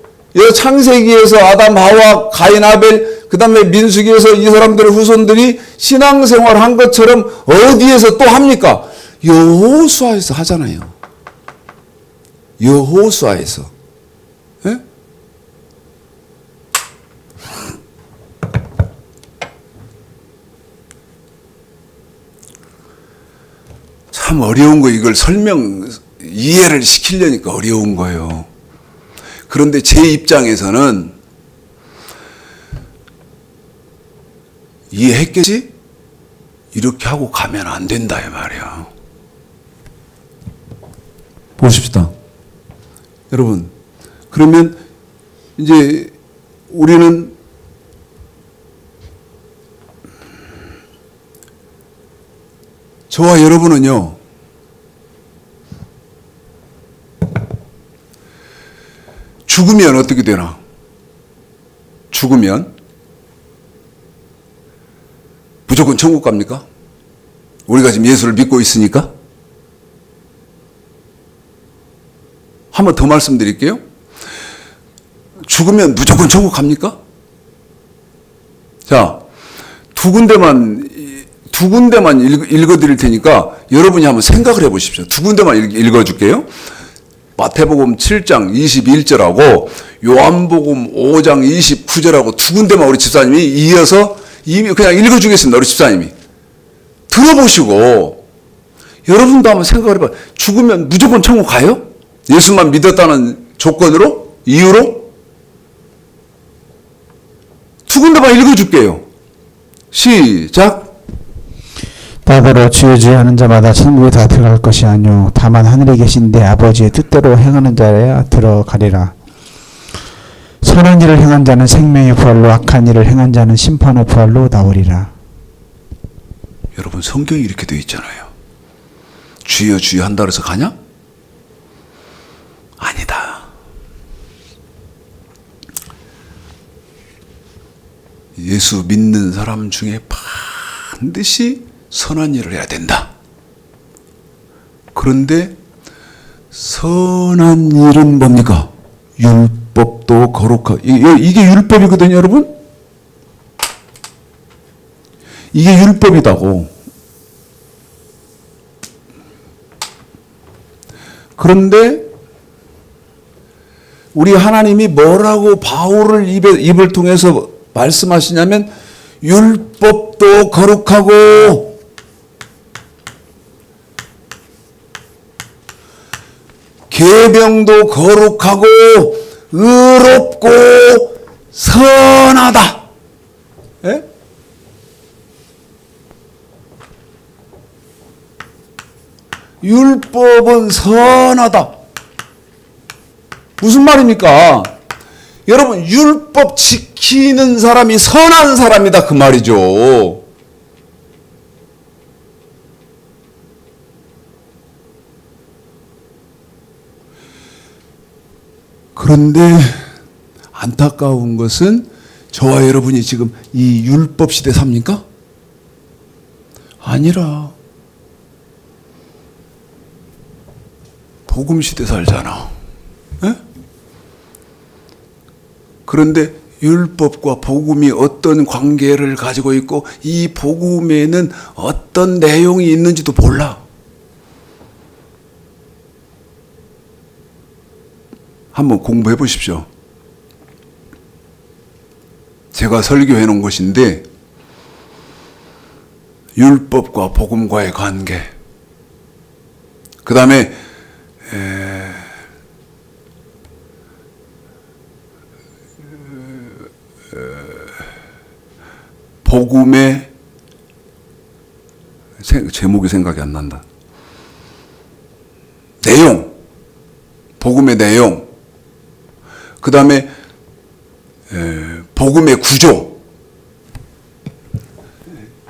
창세기에서 아담, 하와, 가인, 아벨, 그 다음에 민수기에서 이 사람들의 후손들이 신앙생활 한 것처럼 어디에서 또 합니까? 여호수아에서 하잖아요. 여호수아에서. 예? 참 어려운 거, 이걸 이해를 시키려니까 어려운 거예요. 그런데 제 입장에서는 이해했겠지? 이렇게 하고 가면 안 된다, 이 말이야. 보십시다. 여러분, 그러면 이제 우리는 저와 여러분은요, 죽으면 어떻게 되나? 죽으면 무조건 천국 갑니까? 우리가 지금 예수를 믿고 있으니까? 한 번 더 말씀드릴게요. 죽으면 무조건 천국 갑니까? 자, 두 군데만 읽어드릴 테니까 여러분이 한번 생각을 해보십시오. 두 군데만 읽어줄게요. 마태복음 7장 21절하고 요한복음 5장 29절하고 두 군데만 우리 집사님이 이어서 이미 그냥 읽어주겠습니다. 우리 집사님이. 들어보시고 여러분도 한번 생각을 해봐요. 죽으면 무조건 천국 가요? 예수만 믿었다는 조건으로? 이유로? 두 군데만 읽어줄게요. 시작. 나더러 주여 주여 하는 자마다 천국에 다 들어갈 것이 아니요 다만 하늘에 계신 내 아버지의 뜻대로 행하는 자야 들어가리라. 선한 일을 행한 자는 생명의 부활로, 악한 일을 행한 자는 심판의 부활로 나오리라. 여러분, 성경이 이렇게 되어 있잖아요. 주여 주여 한다 그래서 가냐? 아니다. 예수 믿는 사람 중에 반드시 선한 일을 해야 된다. 그런데 선한 일은 뭡니까? 율법도 거룩하고, 이게 율법이거든요, 여러분? 이게 율법이다고. 그런데 우리 하나님이 뭐라고 바울을 입을 통해서 말씀하시냐면 율법도 거룩하고 계명도 거룩하고 의롭고 선하다. 예? 율법은 선하다. 무슨 말입니까? 여러분, 율법 지키는 사람이 선한 사람이다 그 말이죠. 그런데 안타까운 것은 저와 여러분이 지금 이 율법 시대 삽니까? 아니라 복음 시대 살잖아. 에? 그런데 율법과 복음이 어떤 관계를 가지고 있고 이 복음에는 어떤 내용이 있는지도 몰라. 한번 공부해 보십시오. 제가 설교해 놓은 것인데 율법과 복음과의 관계, 그 다음에 복음의 제목이 생각이 안 난다. 내용, 복음의 내용, 그 다음에 복음의 구조.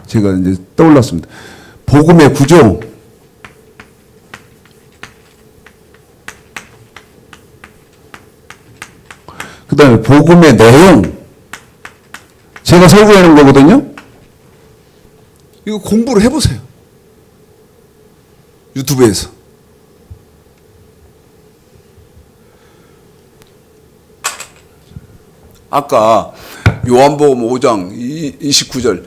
제가 이제 떠올랐습니다. 복음의 구조. 그 다음에 복음의 내용. 제가 설교해 놓은 거거든요. 이거 공부를 해보세요. 유튜브에서. 아까 요한복음 5장 29절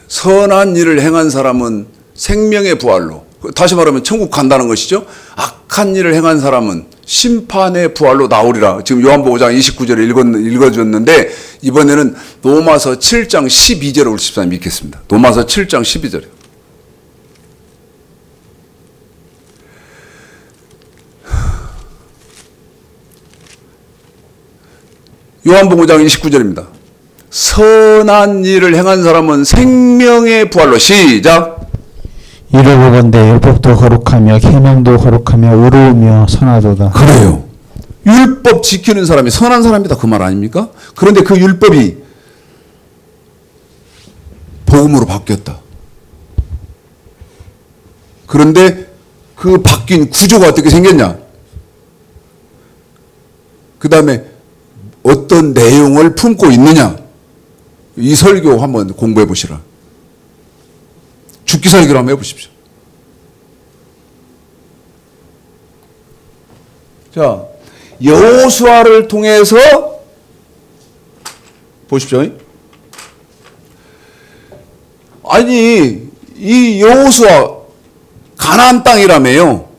선한 일을 행한 사람은 생명의 부활로, 다시 말하면 천국 간다는 것이죠. 악한 일을 행한 사람은 심판의 부활로 나오리라. 지금 요한복음 5장 29절을 읽어줬는데 이번에는 로마서 7장 12절을 우리 집사님 읽겠습니다. 로마서 7장 12절이요. 요한복음 5장 29절입니다. 선한 일을 행한 사람은 생명의 부활로, 시작. 이를 보건대 율법도 거룩하며 계명도 거룩하며 의로우며 선하도다. 그래요. 율법 지키는 사람이 선한 사람이다 그 말 아닙니까? 그런데 그 율법이 복음으로 바뀌었다. 그런데 그 바뀐 구조가 어떻게 생겼냐? 그 다음에 어떤 내용을 품고 있느냐? 이 설교 한번 공부해 보시라. 죽기 설교를 한번 해보십시오. 자, 여호수아를 통해서 보십시오. 아니, 이 여호수아 가나안 땅이라며요.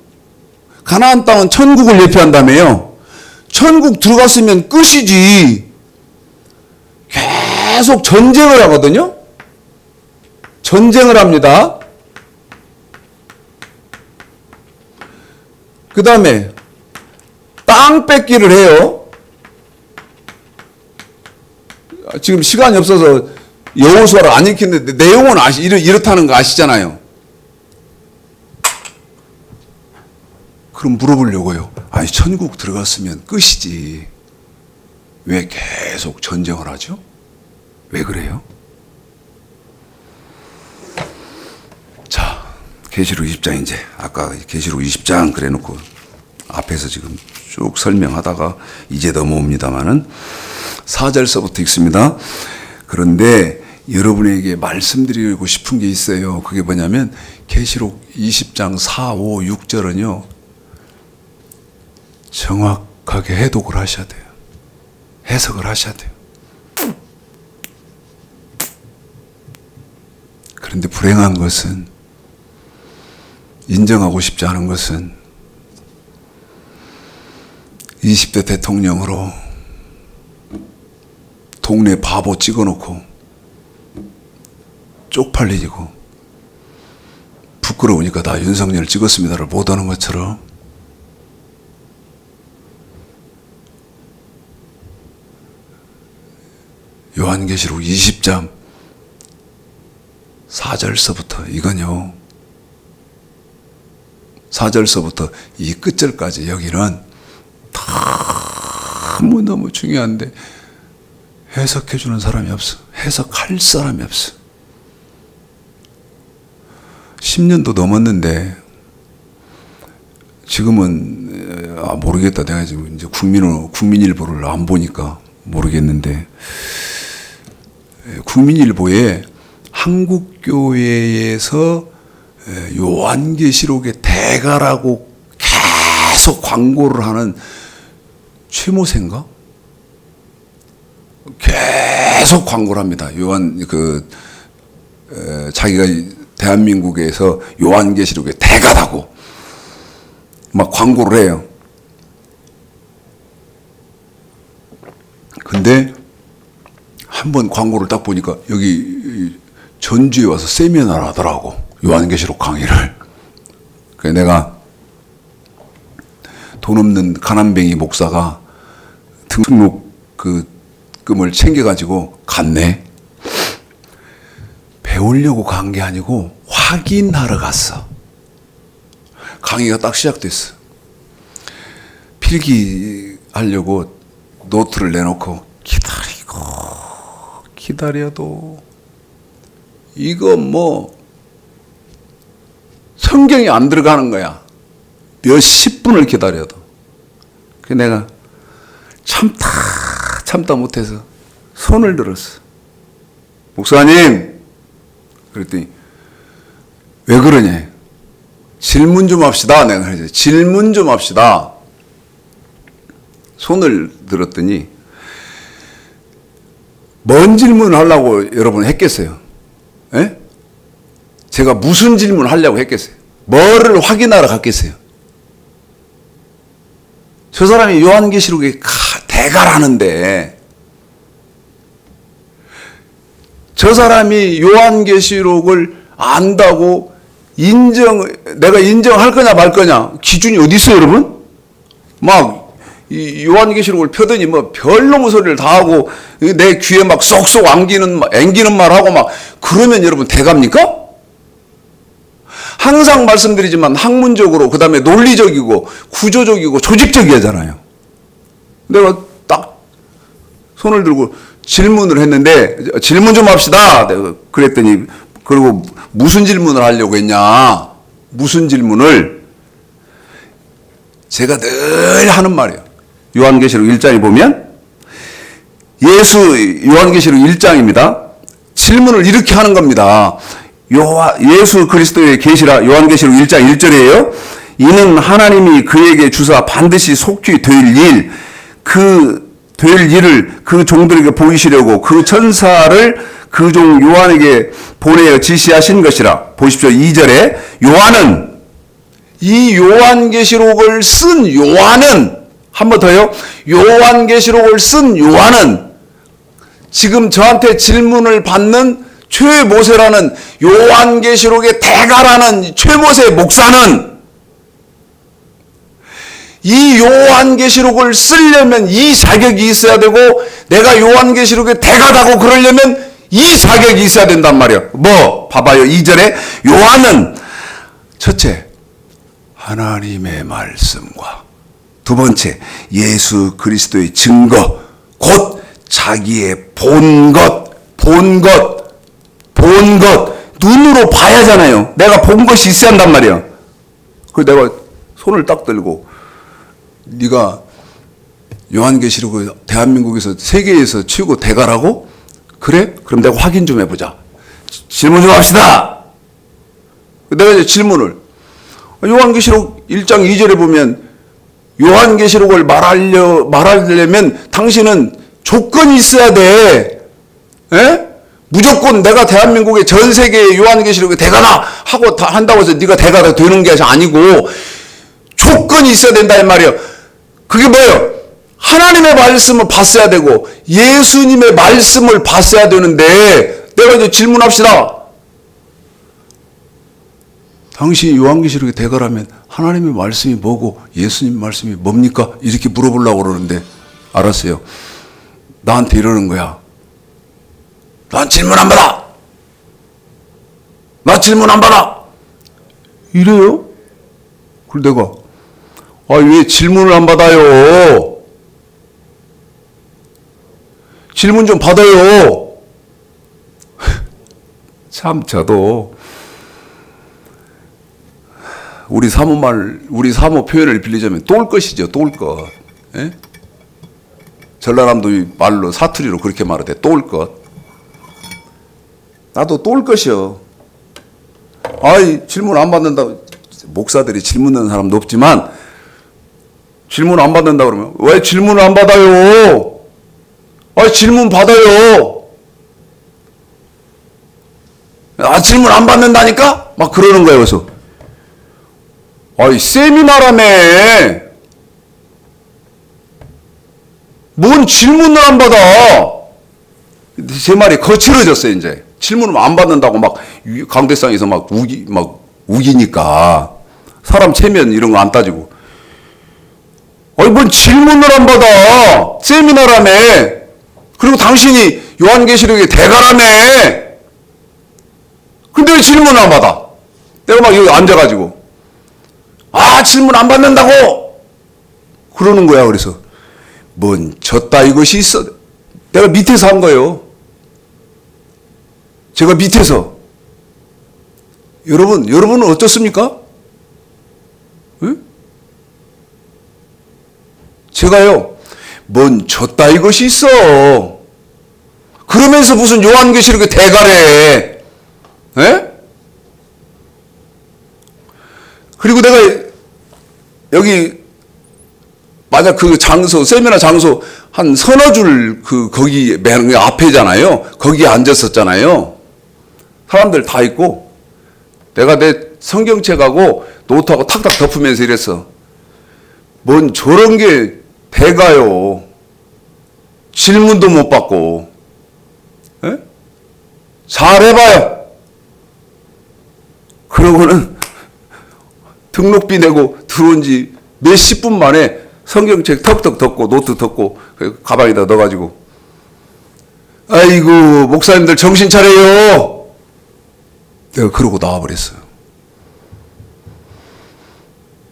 가나안 땅은 천국을 예표한다며요. 천국 들어갔으면 끝이지. 계속 전쟁을 하거든요. 전쟁을 합니다. 그 다음에 땅 뺏기를 해요. 지금 시간이 없어서 여호수아를 안 읽히는데 내용은 이렇다는 거 아시잖아요. 그럼 물어보려고요. 아니, 천국 들어갔으면 끝이지. 왜 계속 전쟁을 하죠? 왜 그래요? 자, 계시록 20장 이제 아까 계시록 20장 그래놓고 앞에서 지금 쭉 설명하다가 이제 넘어옵니다마는 4절서부터 읽습니다. 그런데 여러분에게 말씀드리고 싶은 게 있어요. 그게 뭐냐면 계시록 20장 4, 5, 6절은요. 정확하게 해독을 하셔야 돼요. 해석을 하셔야 돼요. 그런데 불행한 것은, 인정하고 싶지 않은 것은 20대 대통령으로 동네 바보 찍어놓고 쪽팔리고 부끄러우니까 다 윤석열 찍었습니다를 못하는 것처럼 요한계시록 20장 4절서부터 이건요 4절서부터 이 끝절까지 여기는 너무너무 중요한데 해석해 주는 사람이 없어. 해석할 사람이 없어. 10년도 넘었는데 지금은 모르겠다. 내가 지금 이제 국민일보를 안 보니까 모르겠는데 국민일보에 한국교회에서 요한계시록의 대가라고 계속 광고를 하는 최모세인가? 계속 광고를 합니다. 자기가 대한민국에서 요한계시록의 대가라고 막 광고를 해요. 근데 한번 광고를 딱 보니까 여기 전주에 와서 세미나를 하더라고. 요한계시록 강의를. 그래서 내가 돈 없는 가난뱅이 목사가 등록 금을 챙겨가지고 갔네. 배우려고 간 게 아니고 확인하러 갔어. 강의가 딱 시작됐어. 필기하려고 노트를 내놓고 기다려도 이거 성경이 안 들어가는 거야. 몇십 분을 기다려도. 그래서 내가 참다 못해서 손을 들었어. 목사님, 그랬더니 왜 그러냐? 질문 좀 합시다. 내가 그랬지. 질문 좀 합시다. 손을 들었더니 뭔 질문을 하려고 여러분 했겠어요? 에? 제가 무슨 질문을 하려고 했겠어요? 뭐를 확인하러 갔겠어요? 저 사람이 요한계시록의 대가라는데 저 사람이 요한계시록을 안다고 내가 인정할 거냐 말 거냐 기준이 어디 있어요, 여러분? 이 요한계시록을 펴더니 별놈의 소리를 다 하고 내 귀에 쏙쏙 앵기는 말 하고 그러면 여러분 대가입니까? 항상 말씀드리지만 학문적으로 그다음에 논리적이고 구조적이고 조직적이잖아요. 내가 딱 손을 들고 질문을 했는데 질문 좀 합시다. 내가 그랬더니 그리고 무슨 질문을 하려고 했냐? 무슨 질문을? 제가 늘 하는 말이에요. 요한계시록 1장에 보면 요한계시록 1장입니다. 질문을 이렇게 하는 겁니다. 예수 그리스도의 계시라 요한계시록 1장 1절이에요. 이는 하나님이 그에게 주사 반드시 속히 될 일을 그 종들에게 보이시려고 그 천사를 그 종 요한에게 보내어 지시하신 것이라. 보십시오. 2절에 요한은 이 요한계시록을 쓴 요한은 한 번 더요. 요한계시록을 쓴 요한은 지금 저한테 질문을 받는 최모세라는 요한계시록의 대가라는 최모세 목사는 이 요한계시록을 쓰려면 이 자격이 있어야 되고 내가 요한계시록의 대가라고 그러려면 이 자격이 있어야 된단 말이에요. 봐봐요. 2절에 요한은 첫째 하나님의 말씀과 두 번째 예수 그리스도의 증거 곧 자기의 본 것 눈으로 봐야 하잖아요. 내가 본 것이 있어야 한단 말이에요. 그래서 내가 손을 딱 들고 네가 요한계시록을 대한민국에서 세계에서 최고 대가라고? 그래? 그럼 내가 확인 좀 해보자. 질문 좀 합시다. 내가 이제 질문을 요한계시록 1장 2절에 보면 요한계시록을 말하려면 당신은 조건이 있어야 돼. 에? 무조건 내가 대한민국의 전 세계의 요한계시록의 대가다 하고 한다고 해서 네가 대가가 되는 게 아니고 조건이 있어야 된다 이 말이에요. 그게 뭐예요? 하나님의 말씀을 봤어야 되고 예수님의 말씀을 봤어야 되는데 내가 이제 질문합시다. 당신이 요한계시록에 대가라면 하나님의 말씀이 뭐고 예수님 말씀이 뭡니까? 이렇게 물어보려고 그러는데 알았어요. 나한테 이러는 거야. 난 질문 안 받아. 나 질문 안 받아. 이래요? 그래서 내가 왜 질문을 안 받아요? 질문 좀 받아요. 참 저도 우리 사모 표현을 빌리자면 똘 것이죠. 똘 것. 예? 전라남도 말로 사투리로 그렇게 말하대. 똘 것. 나도 똘 것이요. 질문 안 받는다. 목사들이 질문 하는 사람도 없지만 질문 안 받는다 그러면 왜 질문을 안 받아요? 질문 받아요. 질문 안 받는다니까? 막 그러는 거예요. 그래서 세미나라며 뭔 질문을 안 받아? 제 말이 거칠어졌어요. 이제 질문을 안 받는다고 막 강대상에서 막 우기니까 사람 체면 이런 거 안 따지고 뭔 질문을 안 받아? 세미나라며. 그리고 당신이 요한계시록에 대가라며. 근데 왜 질문을 안 받아? 내가 막 여기 앉아가지고 질문 안 받는다고 그러는 거야. 그래서 뭔 졌다 이것이 있어. 내가 밑에서 한 거예요. 제가 밑에서. 여러분은 어떻습니까? 응? 제가요, 뭔 졌다 이것이 있어. 그러면서 무슨 요한계시록에 대가래. 에? 그리고 내가 여기 만약 그 장소, 세미나 장소 한 서너 줄 거기 맨 앞에잖아요. 거기에 앉았었잖아요. 사람들 다 있고 내가 내 성경책하고 노트하고 탁탁 덮으면서 이랬어. 뭔 저런 게 대가요. 질문도 못 받고. 에? 잘해봐요. 그러고는 등록비 내고 들어온 지 몇십 분 만에 성경책 턱턱 덮고 노트 덮고 가방에다 넣어가지고 아이고 목사님들 정신 차려요. 내가 그러고 나와버렸어요.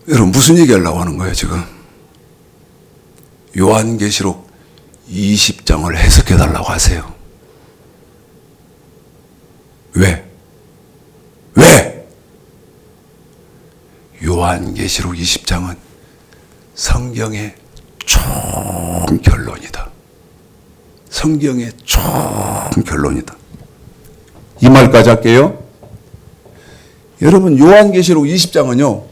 여러분 무슨 얘기하려고 하는 거예요 지금? 요한계시록 20장을 해석해달라고 하세요. 왜? 요한계시록 20장은 성경의 총결론이다. 성경의 총결론이다. 이 말까지 할게요. 여러분 요한계시록 20장은요.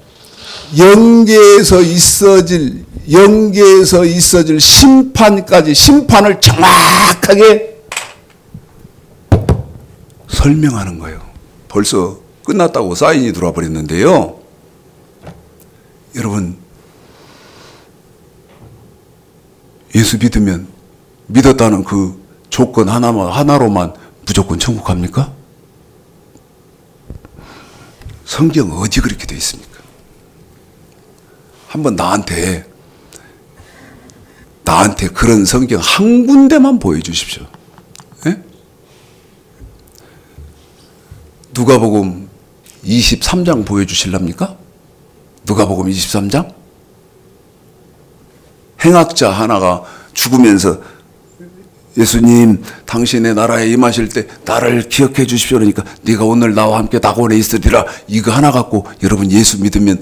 영계에서 있어질 심판까지 심판을 정확하게 설명하는 거예요. 벌써 끝났다고 사인이 들어와 버렸는데요. 여러분 예수 믿으면 믿었다는 그 조건 하나로만 무조건 천국 갑니까? 성경 어디 그렇게 되어 있습니까? 한번 나한테 그런 성경 한 군데만 보여주십시오. 예? 누가복음 23장 보여주실랍니까? 누가복음 23장? 행악자 하나가 죽으면서 예수님 당신의 나라에 임하실 때 나를 기억해 주십시오 그러니까 네가 오늘 나와 함께 낙원에 있으리라 이거 하나 갖고 여러분 예수 믿으면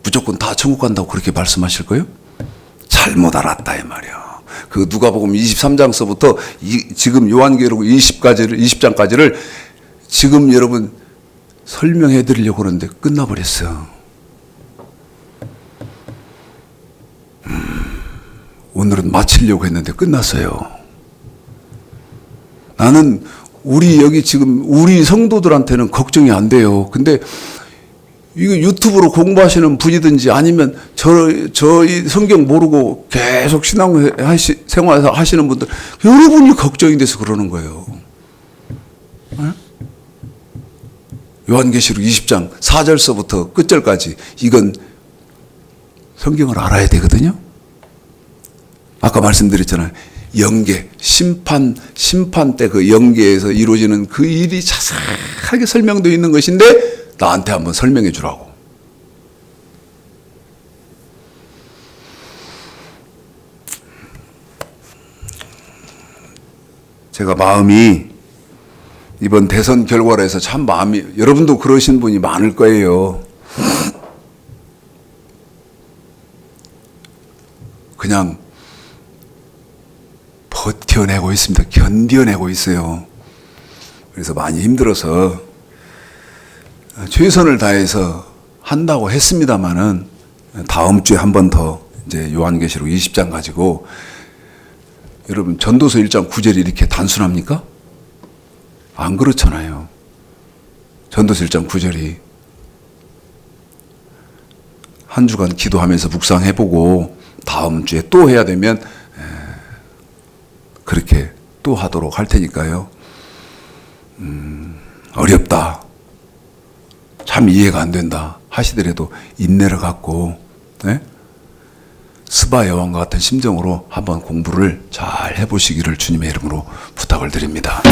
무조건 다 천국 간다고 그렇게 말씀하실 거예요? 잘못 알았다 이 말이야. 그 누가복음 23장서부터 지금 요한계시록 20장까지를 지금 여러분 설명해 드리려고 하는데 끝나버렸어. 오늘은 마치려고 했는데 끝났어요. 나는 우리 여기 지금 우리 성도들한테는 걱정이 안 돼요. 근데 이거 유튜브로 공부하시는 분이든지 아니면 저희 성경 모르고 계속 생활에서 하시는 분들, 여러분이 걱정이 돼서 그러는 거예요. 네? 요한계시록 20장 4절서부터 끝절까지 이건 성경을 알아야 되거든요. 아까 말씀드렸잖아요. 영계, 심판 때 그 영계에서 이루어지는 그 일이 자세하게 설명되어 있는 것인데 나한테 한번 설명해 주라고. 제가 마음이 이번 대선 결과로 해서 참 마음이, 여러분도 그러신 분이 많을 거예요. 그냥 버텨내고 있습니다. 견뎌내고 있어요. 그래서 많이 힘들어서 최선을 다해서 한다고 했습니다마는 다음 주에 한 번 더 이제 요한계시록 20장 가지고, 여러분 전도서 1장 9절이 이렇게 단순합니까? 안 그렇잖아요. 전도서 1장 9절이 한 주간 기도하면서 묵상해보고 다음 주에 또 해야 되면 그렇게 또 하도록 할 테니까요. 어렵다, 참 이해가 안 된다 하시더라도 인내를 갖고, 네? 스바 여왕과 같은 심정으로 한번 공부를 잘 해보시기를 주님의 이름으로 부탁을 드립니다.